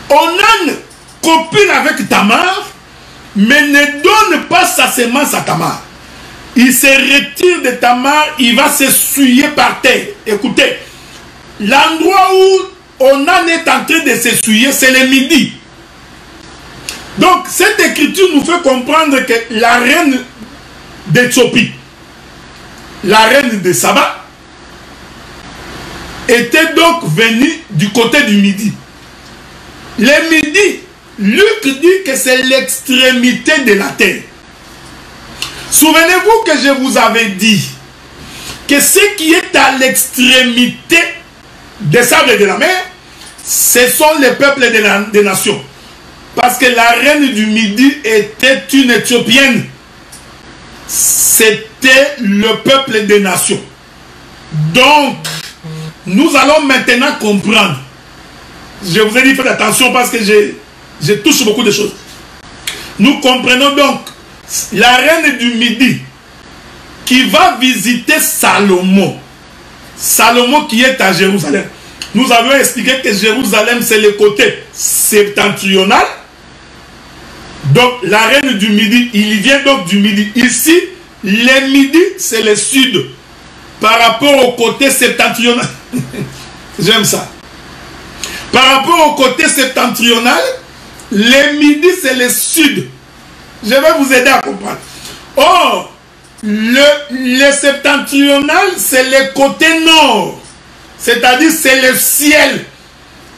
Onan copule avec Tamar, mais ne donne pas sa semence à Tamar. Il se retire de Tamar, il va se souiller par terre. Écoutez, l'endroit où Onan est en train de se souiller, c'est le Midi. Donc, cette écriture nous fait comprendre que la reine d'Éthiopie, la reine de Saba, était donc venue du côté du Midi. Le Midi, Luc dit que c'est l'extrémité de la terre. Souvenez-vous que je vous avais dit que ce qui est à l'extrémité des sables de la mer, ce sont les peuples des nations. Parce que la reine du Midi était une Éthiopienne. C'était le peuple des nations. Donc, nous allons maintenant comprendre. Je vous ai dit, faites attention parce que je touche beaucoup de choses. Nous comprenons donc la reine du Midi qui va visiter Salomon. Salomon qui est à Jérusalem. Nous avions expliqué que Jérusalem, c'est le côté septentrional. Donc, la reine du Midi, il vient donc du Midi. Ici, le Midi, c'est le sud. Par rapport au côté septentrional. J'aime ça. Par rapport au côté septentrional, le Midi, c'est le sud. Je vais vous aider à comprendre. Or, le septentrional, c'est le côté nord. C'est-à-dire, c'est le ciel.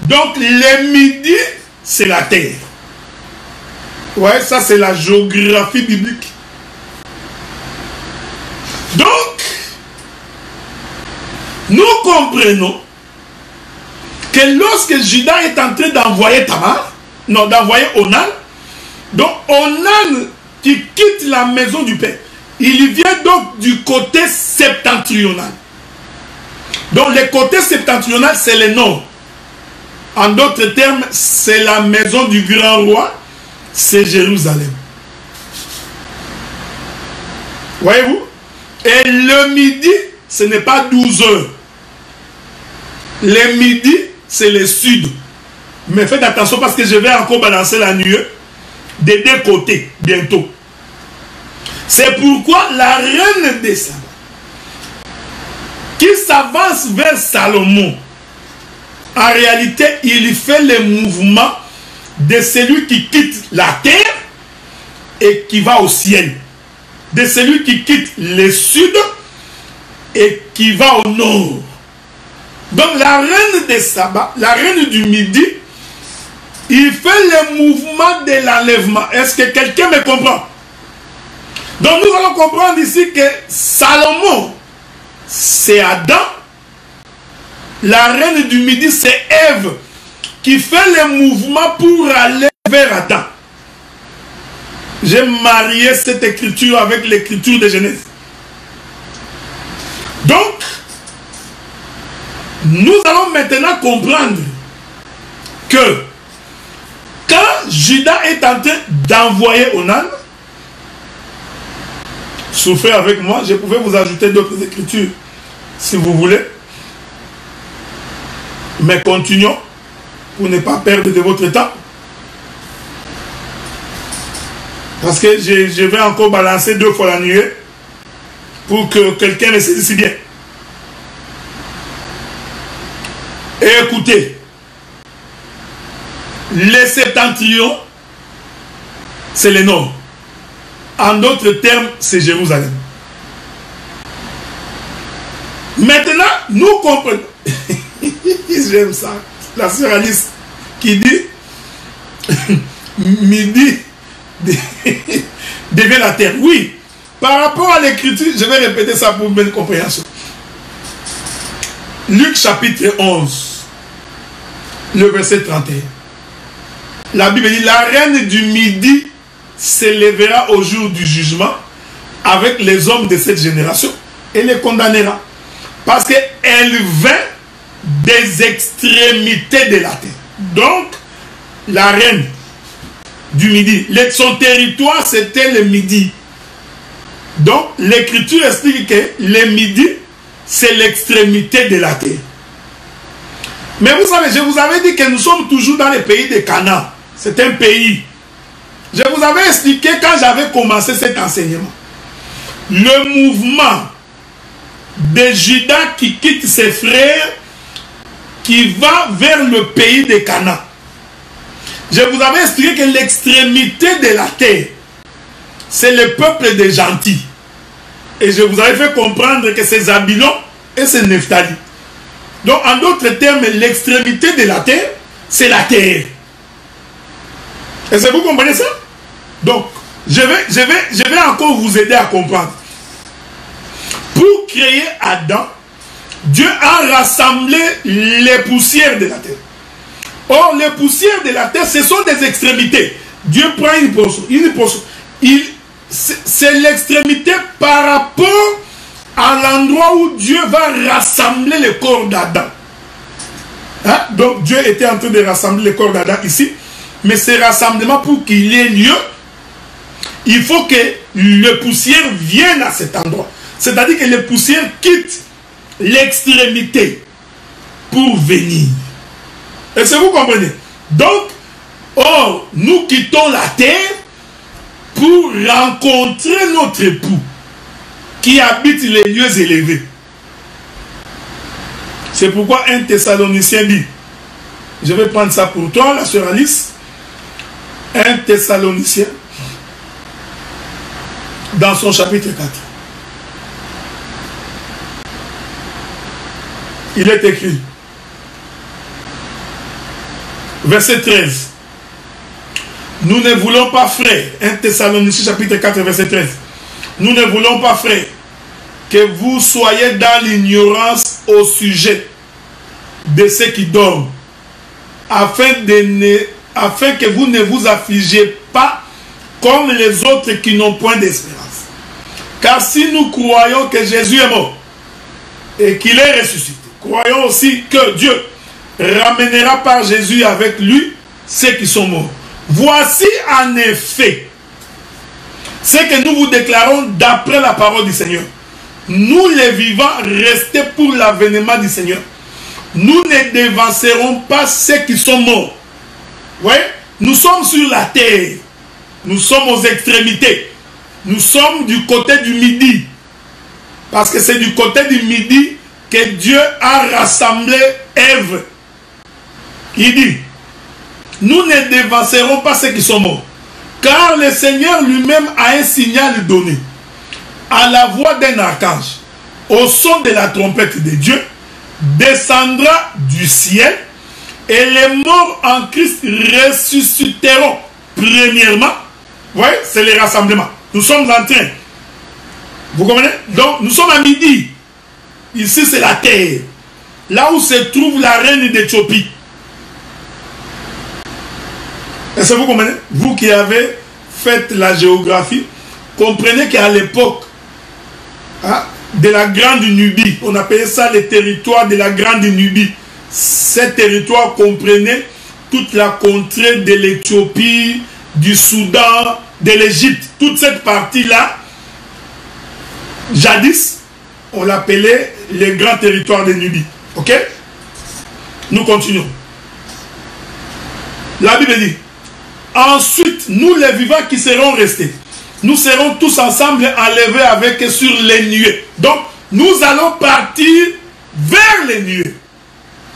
Donc, le Midi, c'est la terre. Ouais, ça, c'est la géographie biblique. Donc, nous comprenons que lorsque Judas est en train d'envoyer Tamar, non, d'envoyer Onan, donc Onan qui quitte la maison du père, il vient donc du côté septentrional. Donc le côté septentrional, c'est le nord. En d'autres termes, c'est la maison du grand roi, c'est Jérusalem. Voyez-vous? Et le Midi, ce n'est pas 12 heures. Le Midi, c'est le sud. Mais faites attention parce que je vais encore balancer la nuée des deux côtés bientôt. C'est pourquoi la reine des Saba, qui s'avance vers Salomon, en réalité, il fait le mouvement de celui qui quitte la terre et qui va au ciel. De celui qui quitte le sud et qui va au nord. Donc la reine de Saba, la reine du Midi, il fait le mouvement de l'enlèvement. Est-ce que quelqu'un me comprend? Donc nous allons comprendre ici que Salomon, c'est Adam. La reine du Midi, c'est Ève, qui fait le mouvement pour aller vers Adam. J'ai marié cette écriture avec l'écriture de Genèse. Donc, nous allons maintenant comprendre que quand Judas est en train d'envoyer Onan, souffrez avec moi, je pouvais vous ajouter d'autres écritures si vous voulez. Mais continuons pour ne pas perdre de votre temps. Parce que je vais encore balancer 2 fois la nuée pour que quelqu'un me saisisse bien. Et écoutez, les septentrions, c'est le nord. En d'autres termes, c'est Jérusalem. Maintenant, nous comprenons. J'aime ça. La sœur Alice qui dit midi devient la terre. Oui, par rapport à l'écriture, je vais répéter ça pour une bonne compréhension. Luc chapitre 11, le verset 31. La Bible dit, la reine du midi s'élèvera au jour du jugement avec les hommes de cette génération et les condamnera. Parce qu'elle vint des extrémités de la terre. Donc, la reine du midi, son territoire c'était le midi. Donc, l'écriture explique que le midi, c'est l'extrémité de la terre. Mais vous savez, je vous avais dit que nous sommes toujours dans le pays de Canaan. C'est un pays. Je vous avais expliqué quand j'avais commencé cet enseignement. Le mouvement de Judas qui quitte ses frères, qui va vers le pays de Canaan. Je vous avais expliqué que l'extrémité de la terre, c'est le peuple des gentils. Et je vous avais fait comprendre que c'est Zabulon et c'est Nephtali. Donc, en d'autres termes, l'extrémité de la terre, c'est la terre. Est-ce que vous comprenez ça? Donc, je vais encore vous aider à comprendre. Pour créer Adam, Dieu a rassemblé les poussières de la terre. Or, les poussières de la terre, ce sont des extrémités. Dieu prend une portion. C'est l'extrémité par rapport à l'endroit où Dieu va rassembler le corps d'Adam. Hein? Donc, Dieu était en train de rassembler le corps d'Adam ici. Mais ce rassemblement, pour qu'il ait lieu, il faut que le poussière vienne à cet endroit. C'est-à-dire que le poussière quitte l'extrémité pour venir. Est-ce que vous comprenez? Donc, or, nous quittons la terre pour rencontrer notre époux qui habite les lieux élevés. C'est pourquoi un Thessalonicien dit, je vais prendre ça pour toi, la sœur Alice, un Thessalonicien, dans son chapitre 4. Il est écrit, verset 13, nous ne voulons pas, frères, 1 Thessaloniciens chapitre 4, verset 13, nous ne voulons pas, frères, que vous soyez dans l'ignorance au sujet de ceux qui dorment, afin que vous ne vous affligez pas comme les autres qui n'ont point d'espérance. Car si nous croyons que Jésus est mort et qu'il est ressuscité, croyons aussi que Dieu ramènera par Jésus avec lui ceux qui sont morts. Voici en effet ce que nous vous déclarons d'après la parole du Seigneur. Nous les vivants restés pour l'avènement du Seigneur, nous ne devancerons pas ceux qui sont morts. Oui, nous sommes sur la terre, nous sommes aux extrémités, nous sommes du côté du midi, parce que c'est du côté du midi que Dieu a rassemblé Ève. Il dit, nous ne devancerons pas ceux qui sont morts, car le Seigneur lui-même a un signal donné, à la voix d'un archange, au son de la trompette de Dieu, descendra du ciel, et les morts en Christ ressusciteront premièrement. Vous voyez, c'est le rassemblement. Nous sommes en train. Vous comprenez? Donc, nous sommes à midi. Ici, c'est la terre. Là où se trouve la reine d'Éthiopie. Est-ce que vous comprenez? Vous qui avez fait la géographie, comprenez qu'à l'époque de la Grande Nubie, on appelait ça le territoire de la Grande Nubie. Ce territoire comprenait toute la contrée de l'Éthiopie, du Soudan, de l'Égypte. Toute cette partie-là, jadis, on l'appelait le grand territoire de Nubie. Ok? Nous continuons. La Bible dit, ensuite, nous les vivants qui serons restés, nous serons tous ensemble enlevés avec eux sur les nuées. Donc, nous allons partir vers les nuées.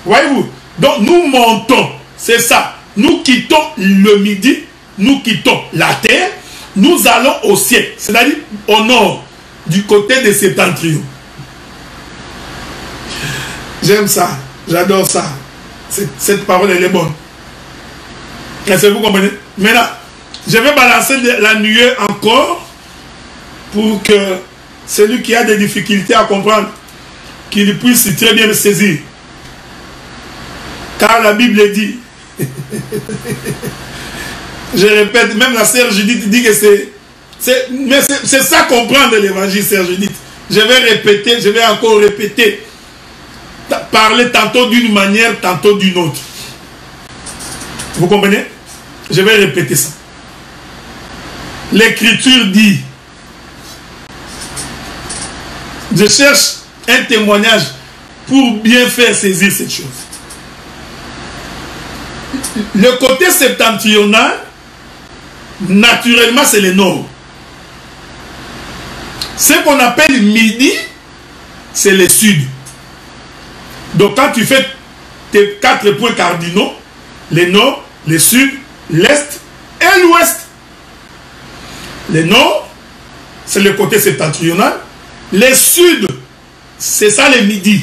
Voyez-vous? Donc, nous montons. C'est ça. Nous quittons le midi, nous quittons la terre, nous allons au ciel. C'est-à-dire au nord, du côté de septentrion. J'aime ça. J'adore ça. Cette parole, elle est bonne. Est-ce que vous comprenez? Maintenant, je vais balancer la nuée encore pour que celui qui a des difficultés à comprendre, qu'il puisse très bien me saisir. Car la Bible dit, je répète, même la sœur Judith dit que c'est ça comprendre l'évangile, sœur Judith. Je vais répéter, je vais encore répéter. Parler tantôt d'une manière, tantôt d'une autre. Vous comprenez? Je vais répéter ça. L'Écriture dit, je cherche un témoignage pour bien faire saisir cette chose. Le côté septentrional, naturellement, c'est le nord. Ce qu'on appelle midi, c'est le sud. Donc quand tu fais tes 4 points cardinaux, le nord, le sud, l'est et l'ouest. Le nord, c'est le côté septentrional. Le sud, c'est ça le midi.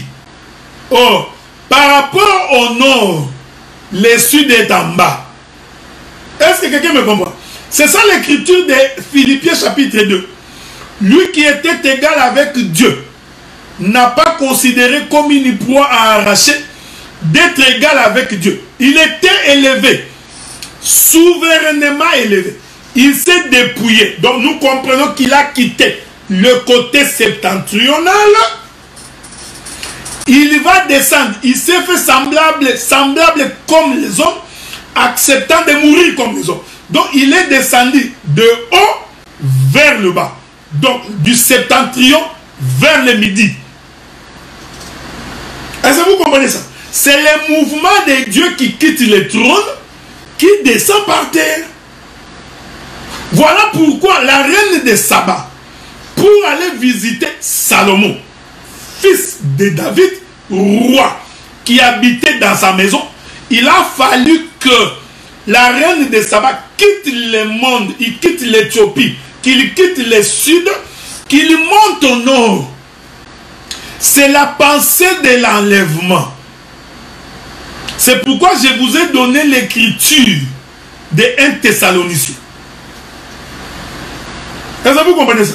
Or, par rapport au nord, le sud est en bas. Est-ce que quelqu'un me comprend? C'est ça l'écriture de Philippiens chapitre 2. Lui qui était égal avec Dieu n'a pas considéré comme une proie à arracher d'être égal avec Dieu. Il était élevé, souverainement élevé. Il s'est dépouillé. Donc nous comprenons qu'il a quitté le côté septentrional. Il va descendre. Il s'est fait semblable comme les hommes, acceptant de mourir comme les hommes. Donc il est descendu de haut vers le bas. Donc du septentrion vers le midi. Est-ce que vous comprenez ça? C'est le mouvement de Dieu qui quitte le trône, qui descend par terre. Voilà pourquoi la reine de Saba, pour aller visiter Salomon, fils de David, roi, qui habitait dans sa maison, il a fallu que la reine de Saba quitte le monde, il quitte l'Éthiopie, qu'il quitte le sud, qu'il monte au nord. C'est la pensée de l'enlèvement. C'est pourquoi je vous ai donné l'écriture de 1 Thessaloniciens. Est-ce que vous comprenez ça?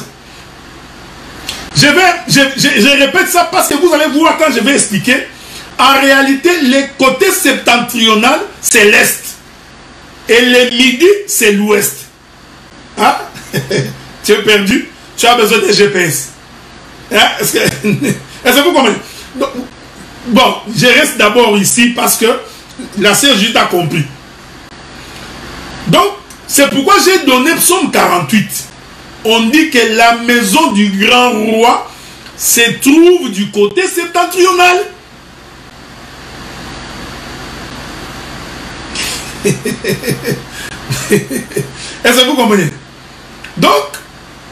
Je répète ça parce que vous allez voir quand je vais expliquer. En réalité, le côté septentrional, c'est l'est. Et le midi, c'est l'ouest. Hein? Tu es perdu? Tu as besoin de GPS. Hein? Est-ce que vous comprenez? Donc, bon, je reste d'abord ici parce que la sœur Judith a compris. Donc, c'est pourquoi j'ai donné Psaume 48. On dit que la maison du grand roi se trouve du côté septentrional. Est-ce que vous comprenez? Donc,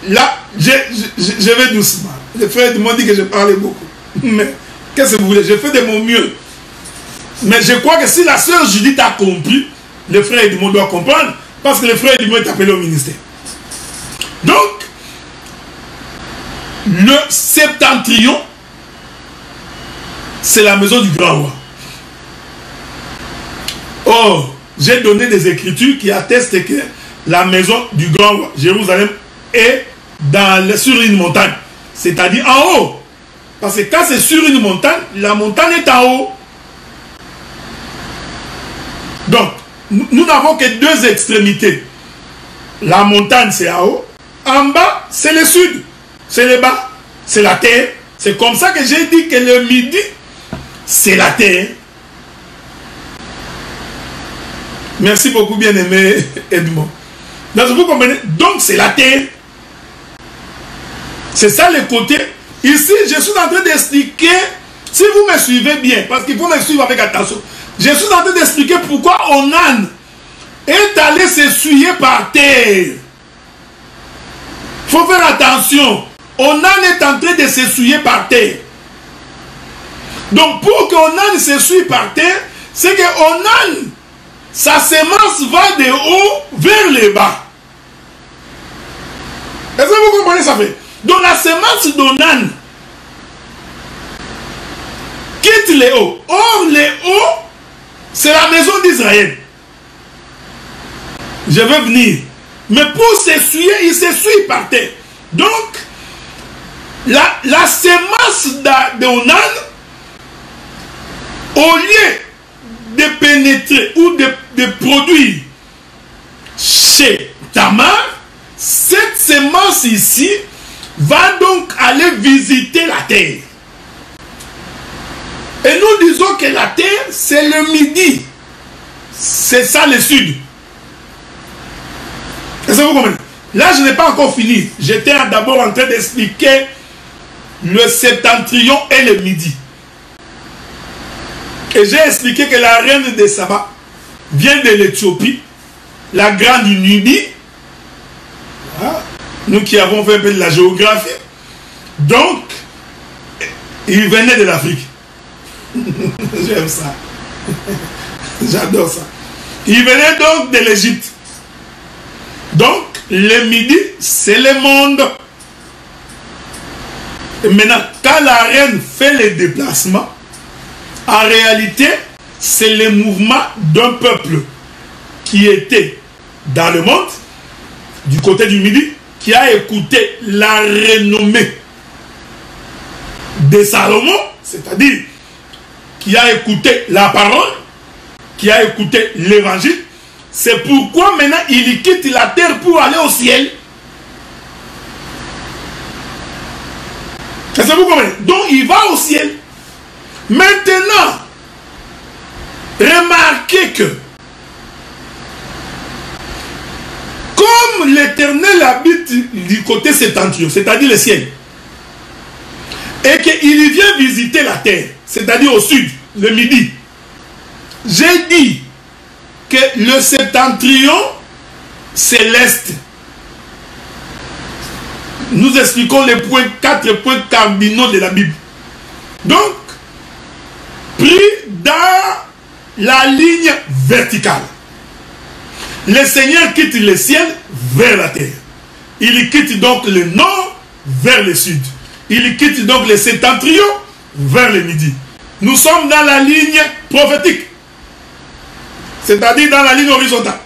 là, je vais doucement. Les frères m'ont dit que je parlais beaucoup. Mais, qu'est-ce que vous voulez? Je fais de mon mieux. Mais je crois que si la sœur Judith a compris, le frère Edmond doit comprendre, parce que le frère Edmond est appelé au ministère. Donc, le septentrion, c'est la maison du grand roi. Or, j'ai donné des écritures qui attestent que la maison du grand roi, Jérusalem, est sur une montagne. C'est-à-dire en haut. Parce que quand c'est sur une montagne, la montagne est en haut. Donc, nous n'avons que deux extrémités. La montagne, c'est en haut. En bas, c'est le sud. C'est le bas. C'est la terre. C'est comme ça que j'ai dit que le midi, c'est la terre. Merci beaucoup, bien-aimé Edmond. Donc, vous comprenez? Donc, c'est la terre. C'est ça le côté. Ici, je suis en train d'expliquer, si vous me suivez bien, parce qu'il faut me suivre avec attention. Je suis en train d'expliquer pourquoi Onan est allé s'essuyer par terre. Il faut faire attention. Onan est en train de s'essuyer par terre. Donc pour que Onan s'essuie par terre, c'est que Onan, sa semence va de haut vers le bas. Est-ce que vous comprenez ça fait? Donc la semence d'Onan quitte les hauts. Or les hauts, c'est la maison d'Israël. Je vais venir. Mais pour s'essuyer, il s'essuie par terre. Donc, la semence d'Onan, au lieu de pénétrer ou de produire chez Tamar, cette semence ici va donc aller visiter la terre. Et nous disons que la terre, c'est le midi. C'est ça le sud. Est-ce que vous comprenez? Là, je n'ai pas encore fini. J'étais d'abord en train d'expliquer le septentrion et le midi. Et j'ai expliqué que la reine de Saba vient de l'Éthiopie, la grande Nubie. Voilà. Nous qui avons fait un peu de la géographie. Donc, il venait de l'Afrique. J'aime ça. J'adore ça. Il venait donc de l'Égypte. Donc, le midi, c'est le monde. Et maintenant, quand la reine fait les déplacements, en réalité, c'est le mouvement d'un peuple qui était dans le monde, du côté du midi, qui a écouté la renommée de Salomon, c'est-à-dire qui a écouté la parole, qui a écouté l'évangile. C'est pourquoi maintenant il quitte la terre pour aller au ciel. Est-ce que vous comprenez? Donc il va au ciel. Maintenant, remarquez que comme l'Éternel habite du côté septentrion, c'est-à-dire le ciel, et qu'il vient visiter la terre, c'est-à-dire au sud, le midi, j'ai dit que le septentrion, c'est l'Est. Nous expliquons les points, 4 points cardinaux de la Bible. Donc, pris dans la ligne verticale, le Seigneur quitte le ciel vers la terre. Il quitte donc le nord vers le sud. Il quitte donc le septentrion vers le midi. Nous sommes dans la ligne prophétique. C'est-à-dire dans la ligne horizontale.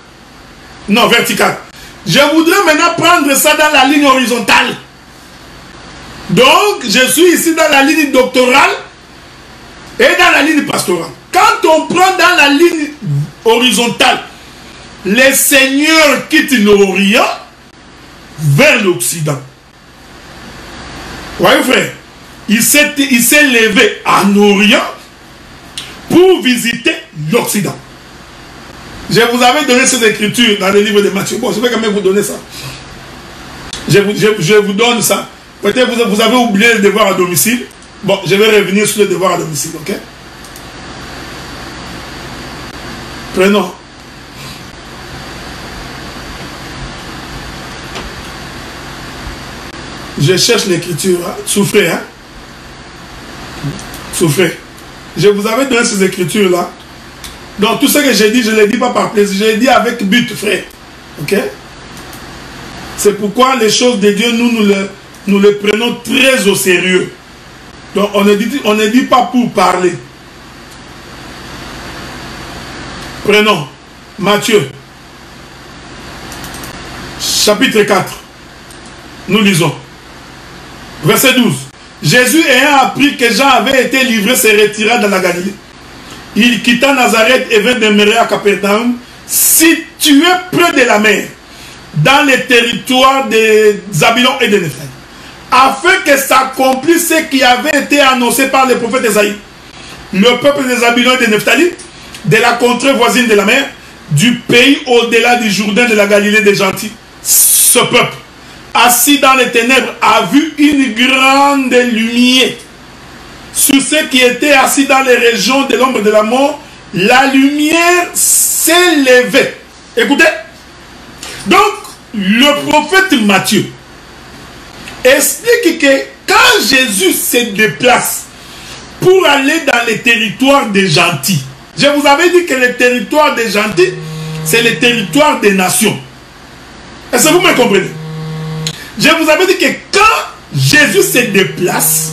Non, verticale. Je voudrais maintenant prendre ça dans la ligne horizontale. Donc, je suis ici dans la ligne doctorale et dans la ligne pastorale. Quand on prend dans la ligne horizontale, le Seigneur quitte l'Orient vers l'Occident. Voyez frère, il s'est levé en Orient pour visiter l'Occident. Je vous avais donné cette écriture dans le livre de Matthieu. Bon, je vais quand même vous donner ça. Je vous donne ça. Peut-être vous avez oublié le devoir à domicile. Bon, je vais revenir sur le devoir à domicile, ok? Prenons. Je cherche l'écriture. Hein? Souffrez, hein? Souffrez. Je vous avais donné ces écritures-là. Donc, tout ce que j'ai dit, je ne le dis pas par plaisir. Je le dis avec but, frère. Ok? C'est pourquoi les choses de Dieu, nous les prenons très au sérieux. Donc, on ne dit pas pour parler. Prenons Matthieu, chapitre 4. Nous lisons. Verset 12. Jésus ayant appris que Jean avait été livré, se retira dans la Galilée. Il quitta Nazareth et vint demeurer à Capernaum, situé près de la mer, dans les territoires de Zabulon et de Nephtali, afin que s'accomplisse ce qui avait été annoncé par le prophète Ésaïe. Le peuple de Zabulon et de Nephtali, de la contrée voisine de la mer, du pays au-delà du Jourdain de la Galilée des gentils, ce peuple, assis dans les ténèbres, a vu une grande lumière. Sur ceux qui étaient assis dans les régions de l'ombre de la mort, la lumière s'est levée. Écoutez. Donc, le prophète Matthieu explique que quand Jésus se déplace pour aller dans les territoires des gentils, je vous avais dit que le territoire des gentils, c'est le territoire des nations. Est-ce que vous me comprenez? Je vous avais dit que quand Jésus se déplace,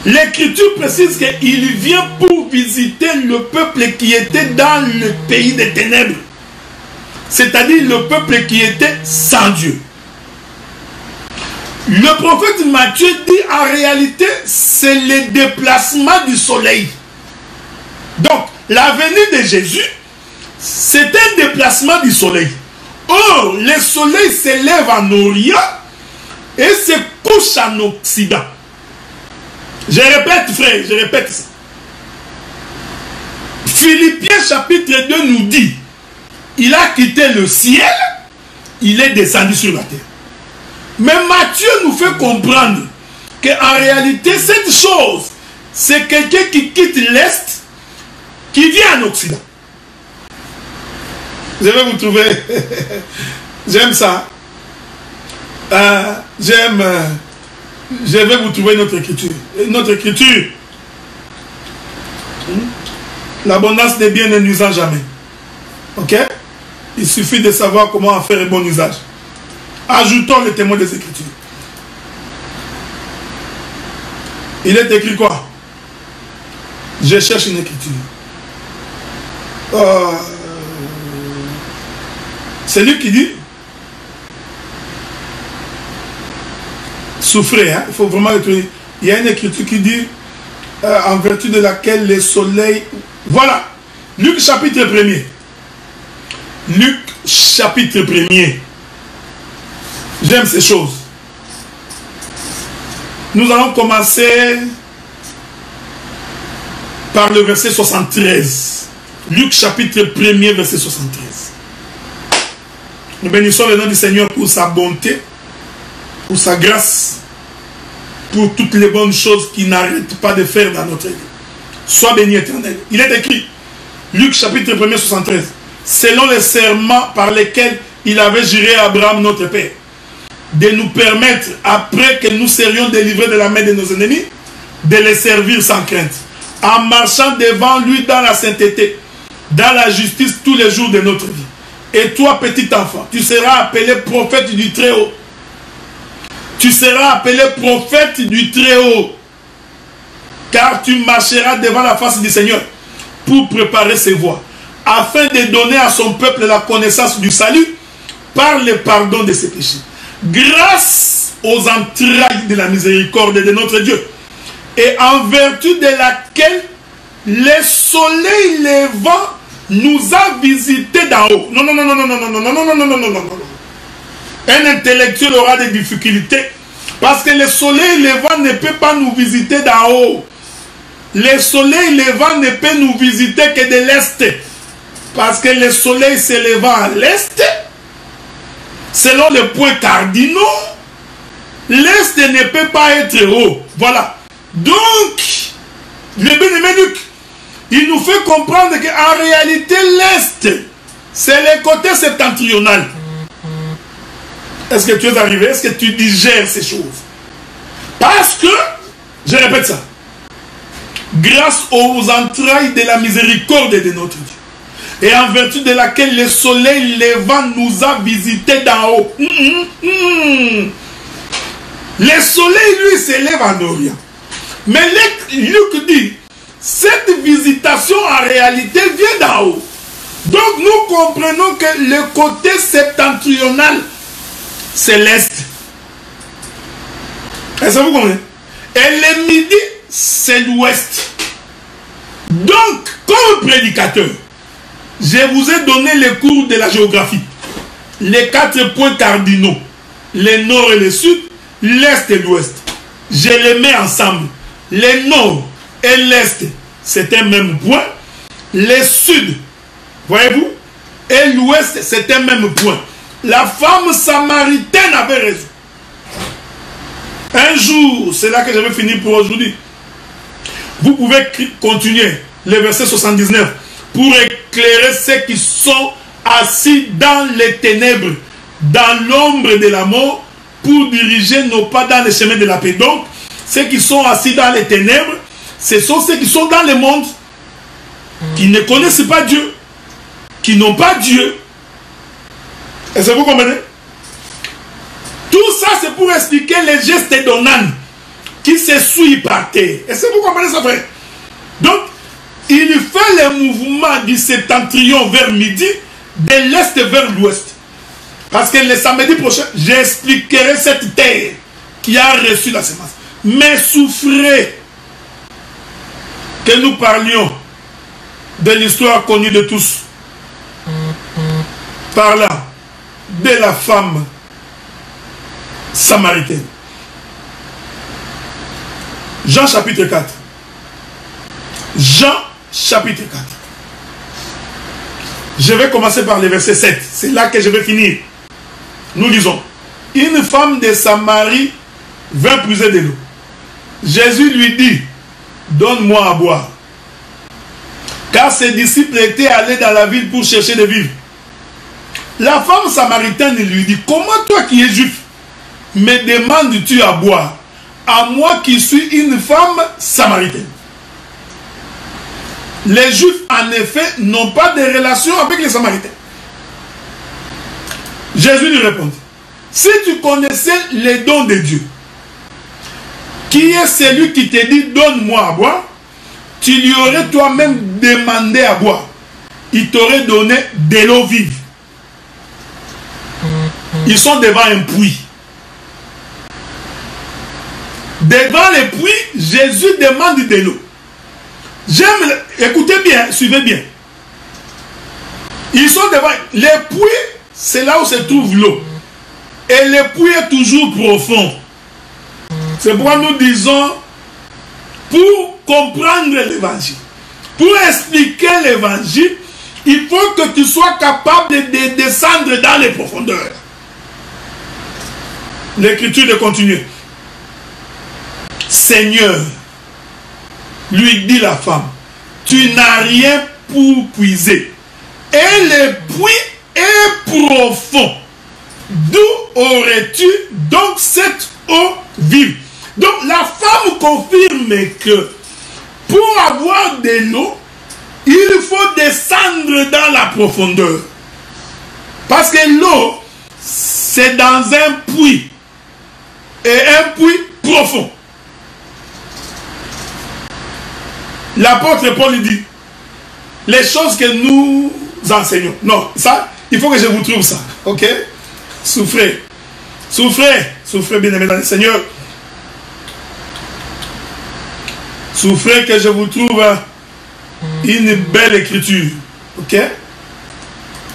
l'Écriture précise qu'il vient pour visiter le peuple qui était dans le pays des ténèbres. C'est-à-dire le peuple qui était sans Dieu. Le prophète Matthieu dit en réalité, c'est le déplacement du soleil. Donc, la venue de Jésus, c'est un déplacement du soleil. Or, le soleil s'élève en Orient et se couche en Occident. Je répète, frère, je répète ça. Philippiens chapitre 2 nous dit, il a quitté le ciel, il est descendu sur la terre. Mais Matthieu nous fait comprendre qu'en réalité, cette chose, c'est quelqu'un qui quitte l'Est, qui vient en Occident. Je vais vous trouver, j'aime ça. Je vais vous trouver notre écriture. Notre écriture. L'abondance des biens ne nuisant jamais. Ok? Il suffit de savoir comment en faire un bon usage. Ajoutons le témoin des Écritures. Il est écrit quoi? Je cherche une écriture. C'est lui qui dit souffrez, hein? Il faut vraiment retrouver. Il y a une écriture qui dit en vertu de laquelle le soleil... Voilà. Luc chapitre 1er. Luc chapitre 1er. J'aime ces choses. Nous allons commencer par le verset 73. Luc chapitre 1er, verset 73. Nous bénissons le nom du Seigneur pour sa bonté, pour sa grâce, pour toutes les bonnes choses qu'il n'arrête pas de faire dans notre vie. Sois béni éternel. Il est écrit, Luc chapitre 1er, 73. Selon les serments par lesquels il avait juré à Abraham notre Père, de nous permettre, après que nous serions délivrés de la main de nos ennemis, de les servir sans crainte, en marchant devant lui dans la sainteté, dans la justice tous les jours de notre vie. Et toi, petit enfant, tu seras appelé prophète du Très-Haut. Tu seras appelé prophète du Très-Haut, car tu marcheras devant la face du Seigneur pour préparer ses voies, afin de donner à son peuple la connaissance du salut par le pardon de ses péchés, grâce aux entrailles de la miséricorde de notre Dieu, et en vertu de laquelle le soleil levant nous a visités d'en haut. Non, non, non, non, non, non, non, non, non, non, non, non, non, non. Un intellectuel aura des difficultés parce que le soleil levant ne peut pas nous visiter d'en haut. Le soleil levant ne peut nous visiter que de l'est, parce que le soleil s'élevant à l'est, selon les points cardinaux, l'est ne peut pas être haut. Voilà. Donc, le bien-aimé Luc, il nous fait comprendre qu'en réalité, l'est, c'est le côté septentrional. Est-ce que tu es arrivé? Est-ce que tu digères ces choses? Parce que, je répète ça, grâce aux entrailles de la miséricorde de notre Dieu, et en vertu de laquelle le soleil levant nous a visités d'en haut. Le soleil, lui, s'élève en Orient. Mais Luc dit, cette visitation en réalité vient d'en haut. Donc nous comprenons que le côté septentrional, c'est l'est. Est-ce que vous comprenez? Et le midi, c'est l'ouest. Donc, comme prédicateur, je vous ai donné les cours de la géographie. Les 4 points cardinaux. Le nord et le sud, l'est et l'ouest. Je les mets ensemble. Le nord et l'est, c'est un même point. Le sud, voyez-vous, et l'ouest, c'est un même point. La femme samaritaine avait raison. Un jour, c'est là que je vais finir pour aujourd'hui. Vous pouvez continuer le verset 79. Pour éclairer ceux qui sont assis dans les ténèbres, dans l'ombre de la mort, pour diriger nos pas dans les chemins de la paix. Donc, ceux qui sont assis dans les ténèbres, ce sont ceux qui sont dans le monde, qui ne connaissent pas Dieu, qui n'ont pas Dieu. Est-ce que vous comprenez? Tout ça, c'est pour expliquer les gestes d'Onan qui se suivent par terre. Est-ce que vous comprenez ça, frère? Donc, il fait le mouvement du septentrion vers midi, de l'est vers l'ouest. Parce que le samedi prochain, j'expliquerai cette terre qui a reçu la semence. Mais souffrez que nous parlions de l'histoire connue de tous. Parlant de la femme samaritaine. Jean chapitre 4. Jean chapitre 4. Je vais commencer par le verset 7. C'est là que je vais finir. Nous lisons. Une femme de Samarie vint puiser de l'eau. Jésus lui dit, donne-moi à boire. Car ses disciples étaient allés dans la ville pour chercher de vivre. La femme samaritaine lui dit, comment toi qui es juif, me demandes-tu à boire, à moi qui suis une femme samaritaine? Les juifs, en effet, n'ont pas de relation avec les samaritains. Jésus lui répondit, si tu connaissais les dons de Dieu, qui est celui qui te dit, donne-moi à boire, tu lui aurais toi-même demandé à boire. Il t'aurait donné de l'eau vive. Ils sont devant un puits. Devant le puits, Jésus demande de l'eau. Écoutez bien, suivez bien. Ils sont devant. Le puits, c'est là où se trouve l'eau. Et le puits est toujours profond. C'est pourquoi nous disons, pour comprendre l'évangile, pour expliquer l'évangile, il faut que tu sois capable de descendre dans les profondeurs. L'écriture de continuer. Seigneur, lui dit la femme, tu n'as rien pour puiser. Et le puits est profond. D'où aurais-tu donc cette eau vive? Donc la femme confirme que pour avoir de l'eau, il faut descendre dans la profondeur. Parce que l'eau, c'est dans un puits. Et un puits profond. L'apôtre Paul dit, les choses que nous enseignons. Non, ça, il faut que je vous trouve ça. Ok? Souffrez. Souffrez. Souffrez, bien-aimés dans le Seigneur. Souffrez que je vous trouve une belle écriture. Ok?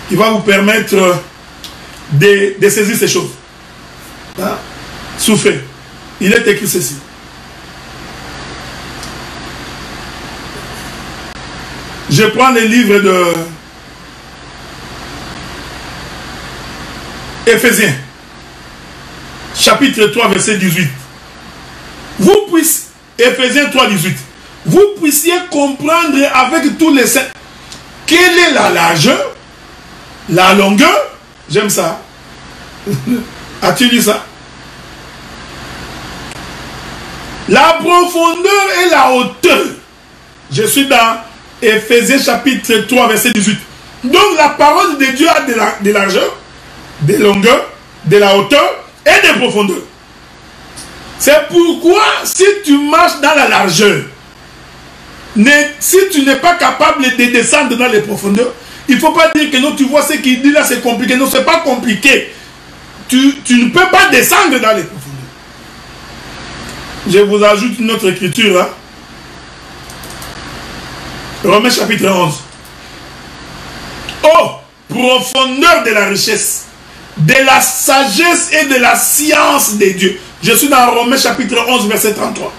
Qui va vous permettre de saisir ces choses. Hein? Souffrez. Il est écrit ceci. Je prends le livre de Éphésiens, chapitre 3, verset 18. Vous puissiez, Éphésiens 3, 18, vous puissiez comprendre avec tous les saints quelle est la largeur, la longueur, j'aime ça. As-tu lu ça? La profondeur et la hauteur. Je suis dans Éphésiens chapitre 3, verset 18. Donc la parole de Dieu a de largeur, de longueur, de la hauteur et de profondeur. C'est pourquoi si tu marches dans la largeur, si tu n'es pas capable de descendre dans les profondeurs, il ne faut pas dire que non, tu vois ce qu'il dit là, c'est compliqué. Non, ce n'est pas compliqué. Tu ne peux pas descendre dans les profondeurs. Je vous ajoute une autre écriture là. Romains chapitre 11. Oh, profondeur de la richesse, de la sagesse et de la science de Dieu. Je suis dans Romains chapitre 11, verset 33.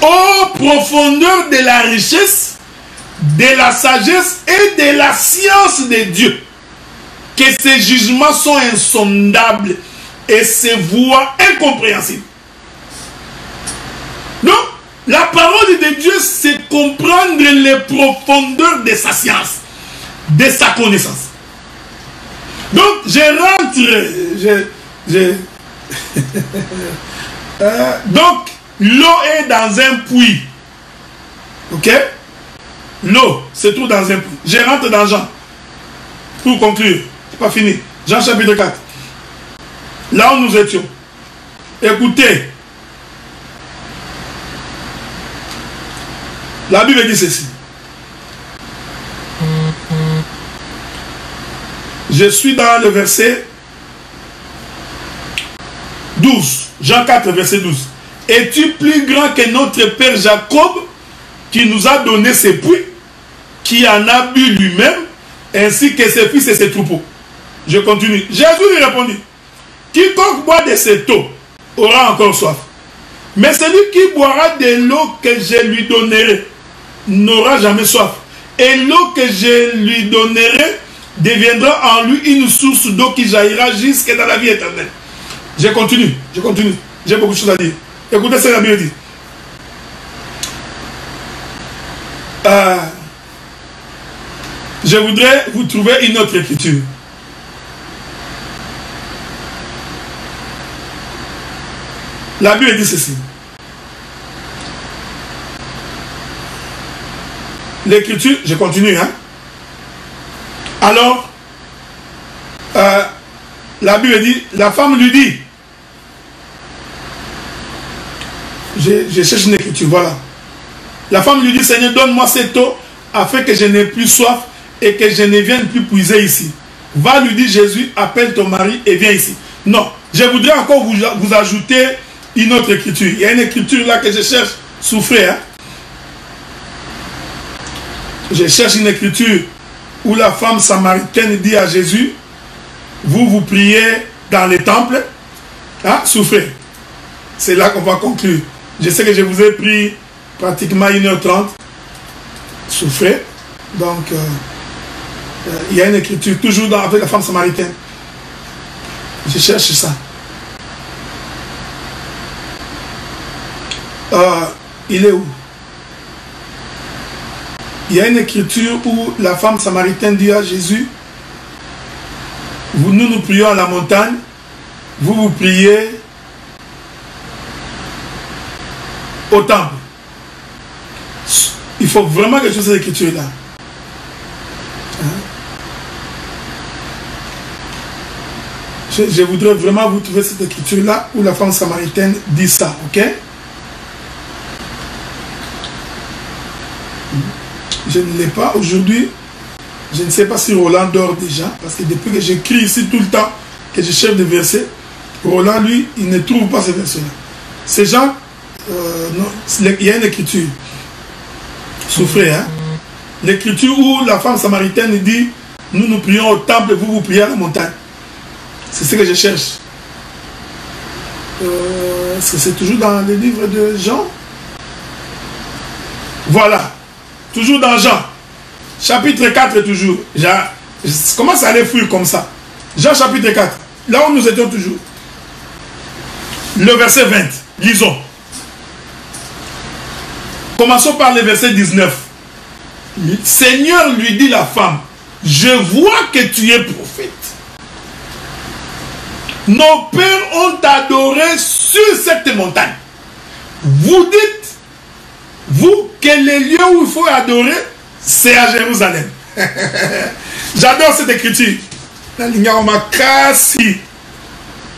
Oh, profondeur de la richesse, de la sagesse et de la science de Dieu. Que ses jugements sont insondables et ses voies incompréhensibles. Donc, La parole de Dieu, c'est comprendre les profondeurs de sa science, de sa connaissance. Donc, je rentre, donc, l'eau est dans un puits. Ok? L'eau se trouve dans un puits. Je rentre dans Jean. Pour conclure, c'est pas fini. Jean chapitre 4. Là où nous étions. Écoutez. La Bible dit ceci. Je suis dans le verset 12. Jean 4, verset 12. Es-tu plus grand que notre père Jacob qui nous a donné ses puits, qui en a bu lui-même, ainsi que ses fils et ses troupeaux? Je continue. Jésus lui répondit. Quiconque boit de cette eau aura encore soif. Mais celui qui boira de l'eau que je lui donnerai n'aura jamais soif. Et l'eau que je lui donnerai deviendra en lui une source d'eau qui jaillira jusque dans la vie éternelle. Je continue. J'ai beaucoup de choses à dire. Écoutez ce que la Bible dit. Je voudrais vous trouver une autre écriture. La Bible dit ceci. L'écriture, je continue, hein. Alors, la Bible dit, la femme lui dit, je cherche une écriture, voilà. La femme lui dit, Seigneur, donne-moi cette eau afin que je n'ai plus soif et que je ne vienne plus puiser ici. Va, lui dit Jésus, appelle ton mari et viens ici. Non, je voudrais encore vous ajouter une autre écriture. Il y a une écriture là que je cherche, souffrez, hein. Je cherche une écriture où la femme samaritaine dit à Jésus, vous priez dans les temples, hein, souffrez. C'est là qu'on va conclure. Je sais que je vous ai pris pratiquement 1h30. Souffrez. Donc, il y a une écriture toujours avec la femme samaritaine. Je cherche ça. Il est où? Il y a une écriture où la femme samaritaine dit à Jésus, nous prions à la montagne, vous priez au temple. Il faut vraiment que je fasse cette écriture-là. Je voudrais vraiment vous trouver cette écriture-là où la femme samaritaine dit ça, ok? Je ne l'ai pas aujourd'hui. Je ne sais pas si Roland dort déjà, parce que depuis que j'écris ici tout le temps, que je cherche des versets, Roland, lui, il ne trouve pas ces versets-là. Ces gens, non, il y a une écriture. Souffrez, hein? L'écriture où la femme samaritaine dit, nous prions au temple, vous priez à la montagne. C'est ce que je cherche. C'est toujours dans le livre de Jean. Voilà. Toujours dans Jean. Chapitre 4 toujours. Comment ça allait fuir comme ça? Jean chapitre 4. Là où nous étions toujours. Le verset 20. Lisons. Commençons par le verset 19. Le Seigneur lui dit la femme, je vois que tu es prophète. Nos pères ont adoré sur cette montagne. Vous dites, vous, que le lieu où il faut adorer, c'est à Jérusalem. J'adore cette écriture. Vous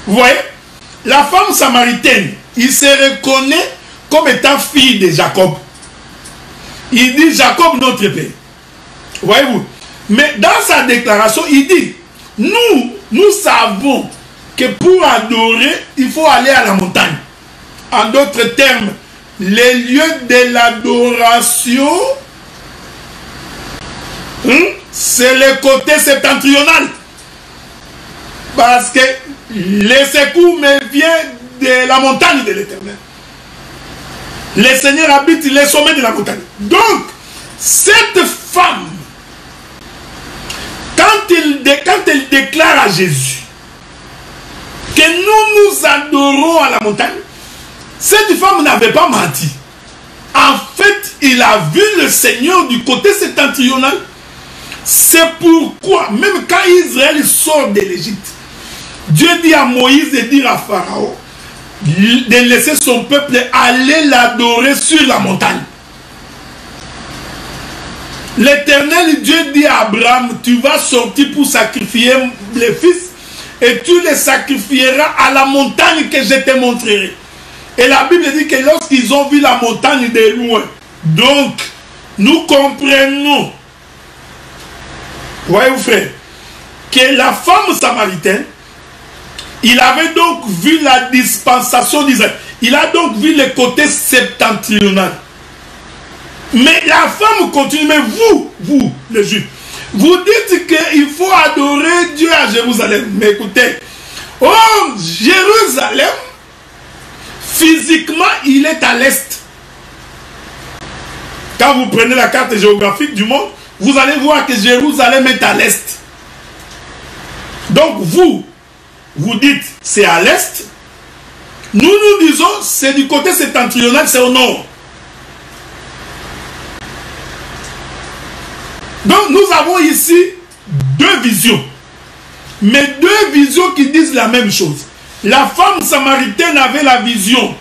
voyez, la femme samaritaine, il se reconnaît comme étant fille de Jacob. Il dit Jacob notre père. Voyez-vous. Mais dans sa déclaration, il dit, nous savons que pour adorer, il faut aller à la montagne. En d'autres termes, les lieux de l'adoration, c'est le côté septentrional. Parce que les secours me viennent de la montagne de l'Éternel. Le Seigneur habite les sommets de la montagne. Donc, cette femme, quand elle déclare à Jésus que nous adorons à la montagne, cette femme n'avait pas menti. il a vu le Seigneur du côté septentrional. C'est pourquoi, même quand Israël sort de l'Égypte, Dieu dit à Moïse de dire à Pharaon de laisser son peuple aller l'adorer sur la montagne. L'Éternel Dieu dit à Abraham, tu vas sortir pour sacrifier les fils et tu les sacrifieras à la montagne que je te montrerai. Et la Bible dit que lorsqu'ils ont vu la montagne de loin, donc nous comprenons, voyez-vous frère, que la femme samaritaine, il avait donc vu la dispensation d'Israël. Il a donc vu le côté septentrional. Mais la femme continue, mais vous, les Juifs, vous dites qu'il faut adorer Dieu à Jérusalem. Mais écoutez, oh, Jérusalem, physiquement, il est à l'est. Quand vous prenez la carte géographique du monde, vous allez voir que Jérusalem est à l'est. Donc vous dites c'est à l'est. Nous disons c'est du côté septentrional, c'est au nord. Donc nous avons ici deux visions. Mais deux visions qui disent la même chose. La femme samaritaine avait la vision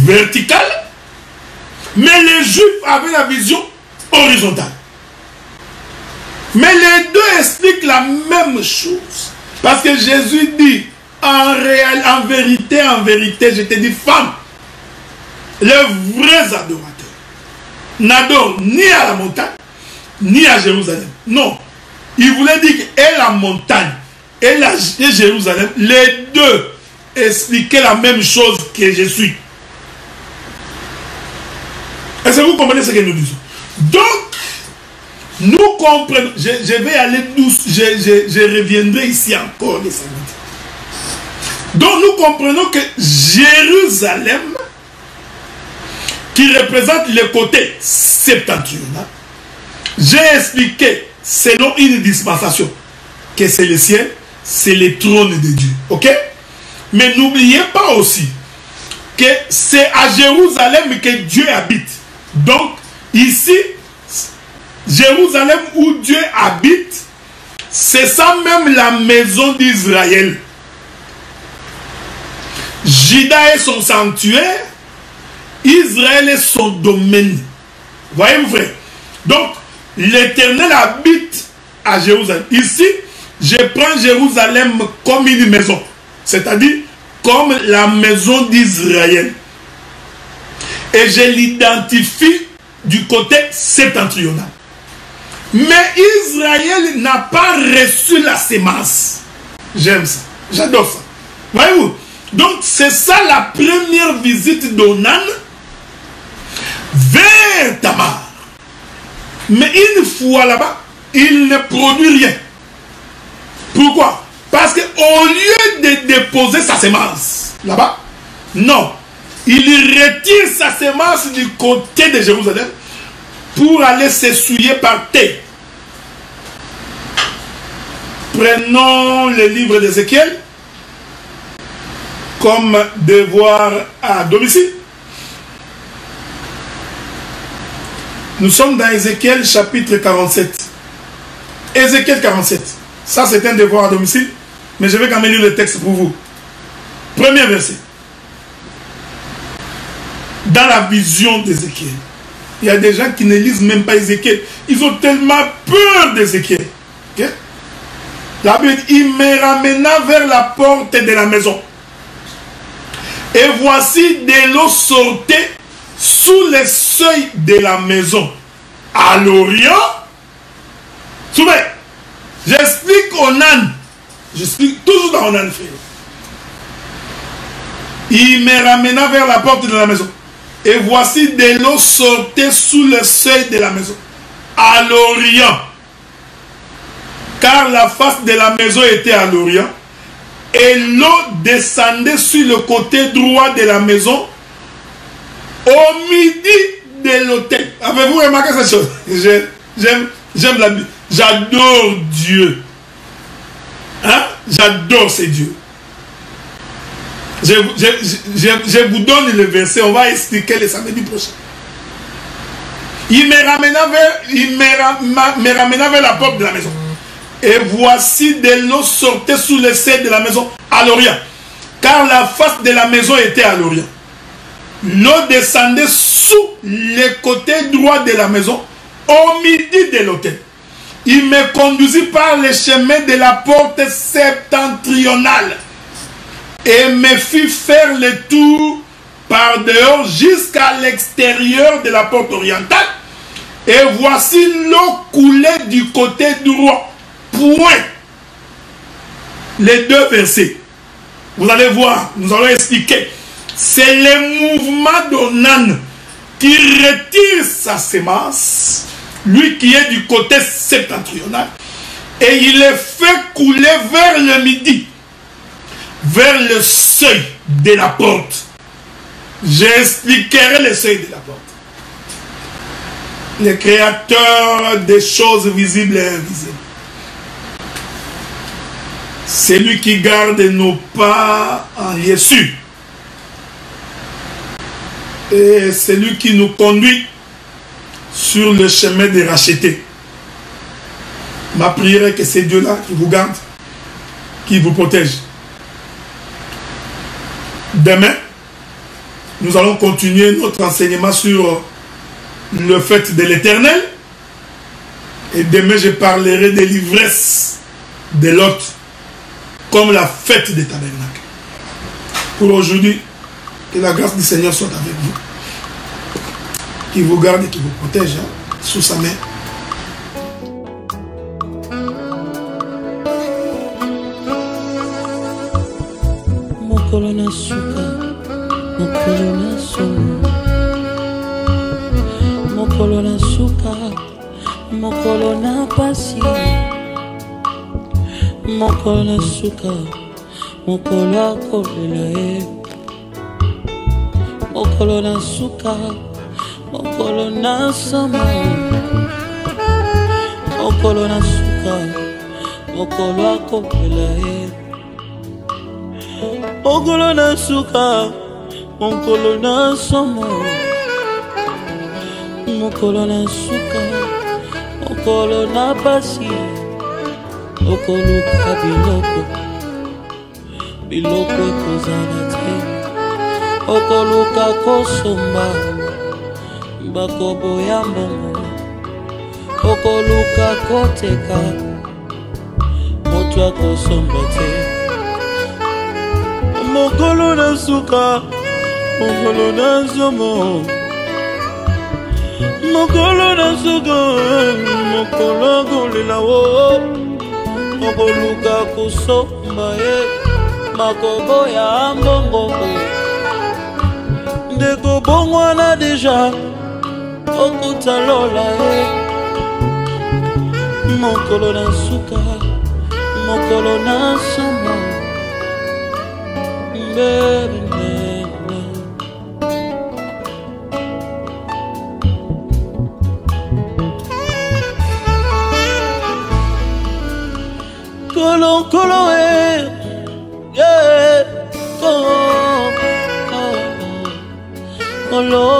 verticale, mais les Juifs avaient la vision horizontale. Mais les deux expliquent la même chose. Parce que Jésus dit, en vérité, je te dis, femme, les vrais adorateurs n'adorent ni à la montagne, ni à Jérusalem. Non. Il voulait dire que la montagne et Jérusalem, les deux expliquaient la même chose que je suis. Est-ce que vous comprenez ce que nous disons? Donc, nous comprenons, je vais aller douce, je reviendrai ici encore les samedis. Donc nous comprenons que Jérusalem, qui représente le côté septentrional, j'ai expliqué selon une dispensation que c'est le ciel, c'est le trône de Dieu. Ok? Mais n'oubliez pas aussi que c'est à Jérusalem que Dieu habite. Donc ici, Jérusalem où Dieu habite, c'est ça même la maison d'Israël. Juda est son sanctuaire, Israël est son domaine. Voyez-vous frère? Donc, l'Éternel habite à Jérusalem. Ici, je prends Jérusalem comme une maison, c'est-à-dire comme la maison d'Israël. Et je l'identifie du côté septentrional. Mais Israël n'a pas reçu la sémence. J'aime ça. J'adore ça. Voyez-vous? Donc, c'est ça la première visite d'Onan vers Tamar. Mais une fois là-bas, il ne produit rien. Pourquoi? Parce qu'au lieu de déposer sa sémence là-bas, non. Il retire sa sémence du côté de Jérusalem pour aller s'essuyer par terre. Prenons le livre d'Ézéchiel comme devoir à domicile. Nous sommes dans Ézéchiel chapitre 47. Ézéchiel 47. Ça c'est un devoir à domicile, mais je vais quand même lire le texte pour vous. Premier verset. Dans la vision d'Ézéchiel, il y a des gens qui ne lisent même pas Ézéchiel. Ils ont tellement peur d'Ézéchiel. Okay? La Bible dit, il me ramena vers la porte de la maison. Et voici de l'eau sortait sous les seuils de la maison. À l'Orient, souvenez, j'explique Onan. J'explique toujours dans Onan, frère. Il me ramena vers la porte de la maison. Et voici de l'eau sortait sous le seuil de la maison. À l'Orient. Car la face de la maison était à l'Orient. Et l'eau descendait sur le côté droit de la maison au midi de l'autel. Avez-vous remarqué cette chose? J'aime la Bible. J'adore Dieu. Hein? J'adore ces dieux. Je vous donne le verset. On va expliquer le samedi prochain. Il me ramena vers la porte de la maison. Et voici de l'eau sortait sous le seuil de la maison à l'Orient. Car la face de la maison était à l'Orient. L'eau descendait sous le côté droit de la maison, au midi de l'autel. Il me conduisit par le chemin de la porte septentrionale et me fit faire le tour par dehors jusqu'à l'extérieur de la porte orientale. Et voici l'eau coulait du côté droit. Point. Les deux versets. Vous allez voir, nous allons expliquer. C'est le mouvement d'Onan qui retire sa semence, lui qui est du côté septentrional, et il le fait couler vers le midi, vers le seuil de la porte. J'expliquerai le seuil de la porte. Le créateur des choses visibles et invisibles. C'est lui qui garde nos pas en Jésus. Et c'est lui qui nous conduit sur le chemin de racheter. Ma prière est que c'est Dieu-là qui vous garde, qui vous protège. Demain, nous allons continuer notre enseignement sur le fait de l'Éternel. Et demain, je parlerai de l'ivresse de Lot, comme la fête des tabernacles. Pour aujourd'hui, que la grâce du Seigneur soit avec vous. Qui vous garde et qui vous protège sous sa main. Mokolo na suka, mokolo na somo. Mokolo na suka, mokolo na pasi. Mokolo na suka, mokolo akolela e. Mokolo na suka, mokolo na somo. Mokolo na suka, mokolo akolela e. Mokolo na suka, mokolo na somo. Mokolo na suka, mokolo na pasi. Mokolo ka biloko, biloko ekozala te. Mokolo ka kosomba, bakobo ya mbongo. Mokolo ka koteka, moto akosomba te. Mokolo na suka, mokolo na somo. Mokolo na suka, mokolo kolela wo. Mokolo ka kosomba ye, makobo ya mbongo. Ndeko bongwana deja, okuta lola ye. Mokolo na suka, mokolo na somo. Kolo kolo yeah, kolo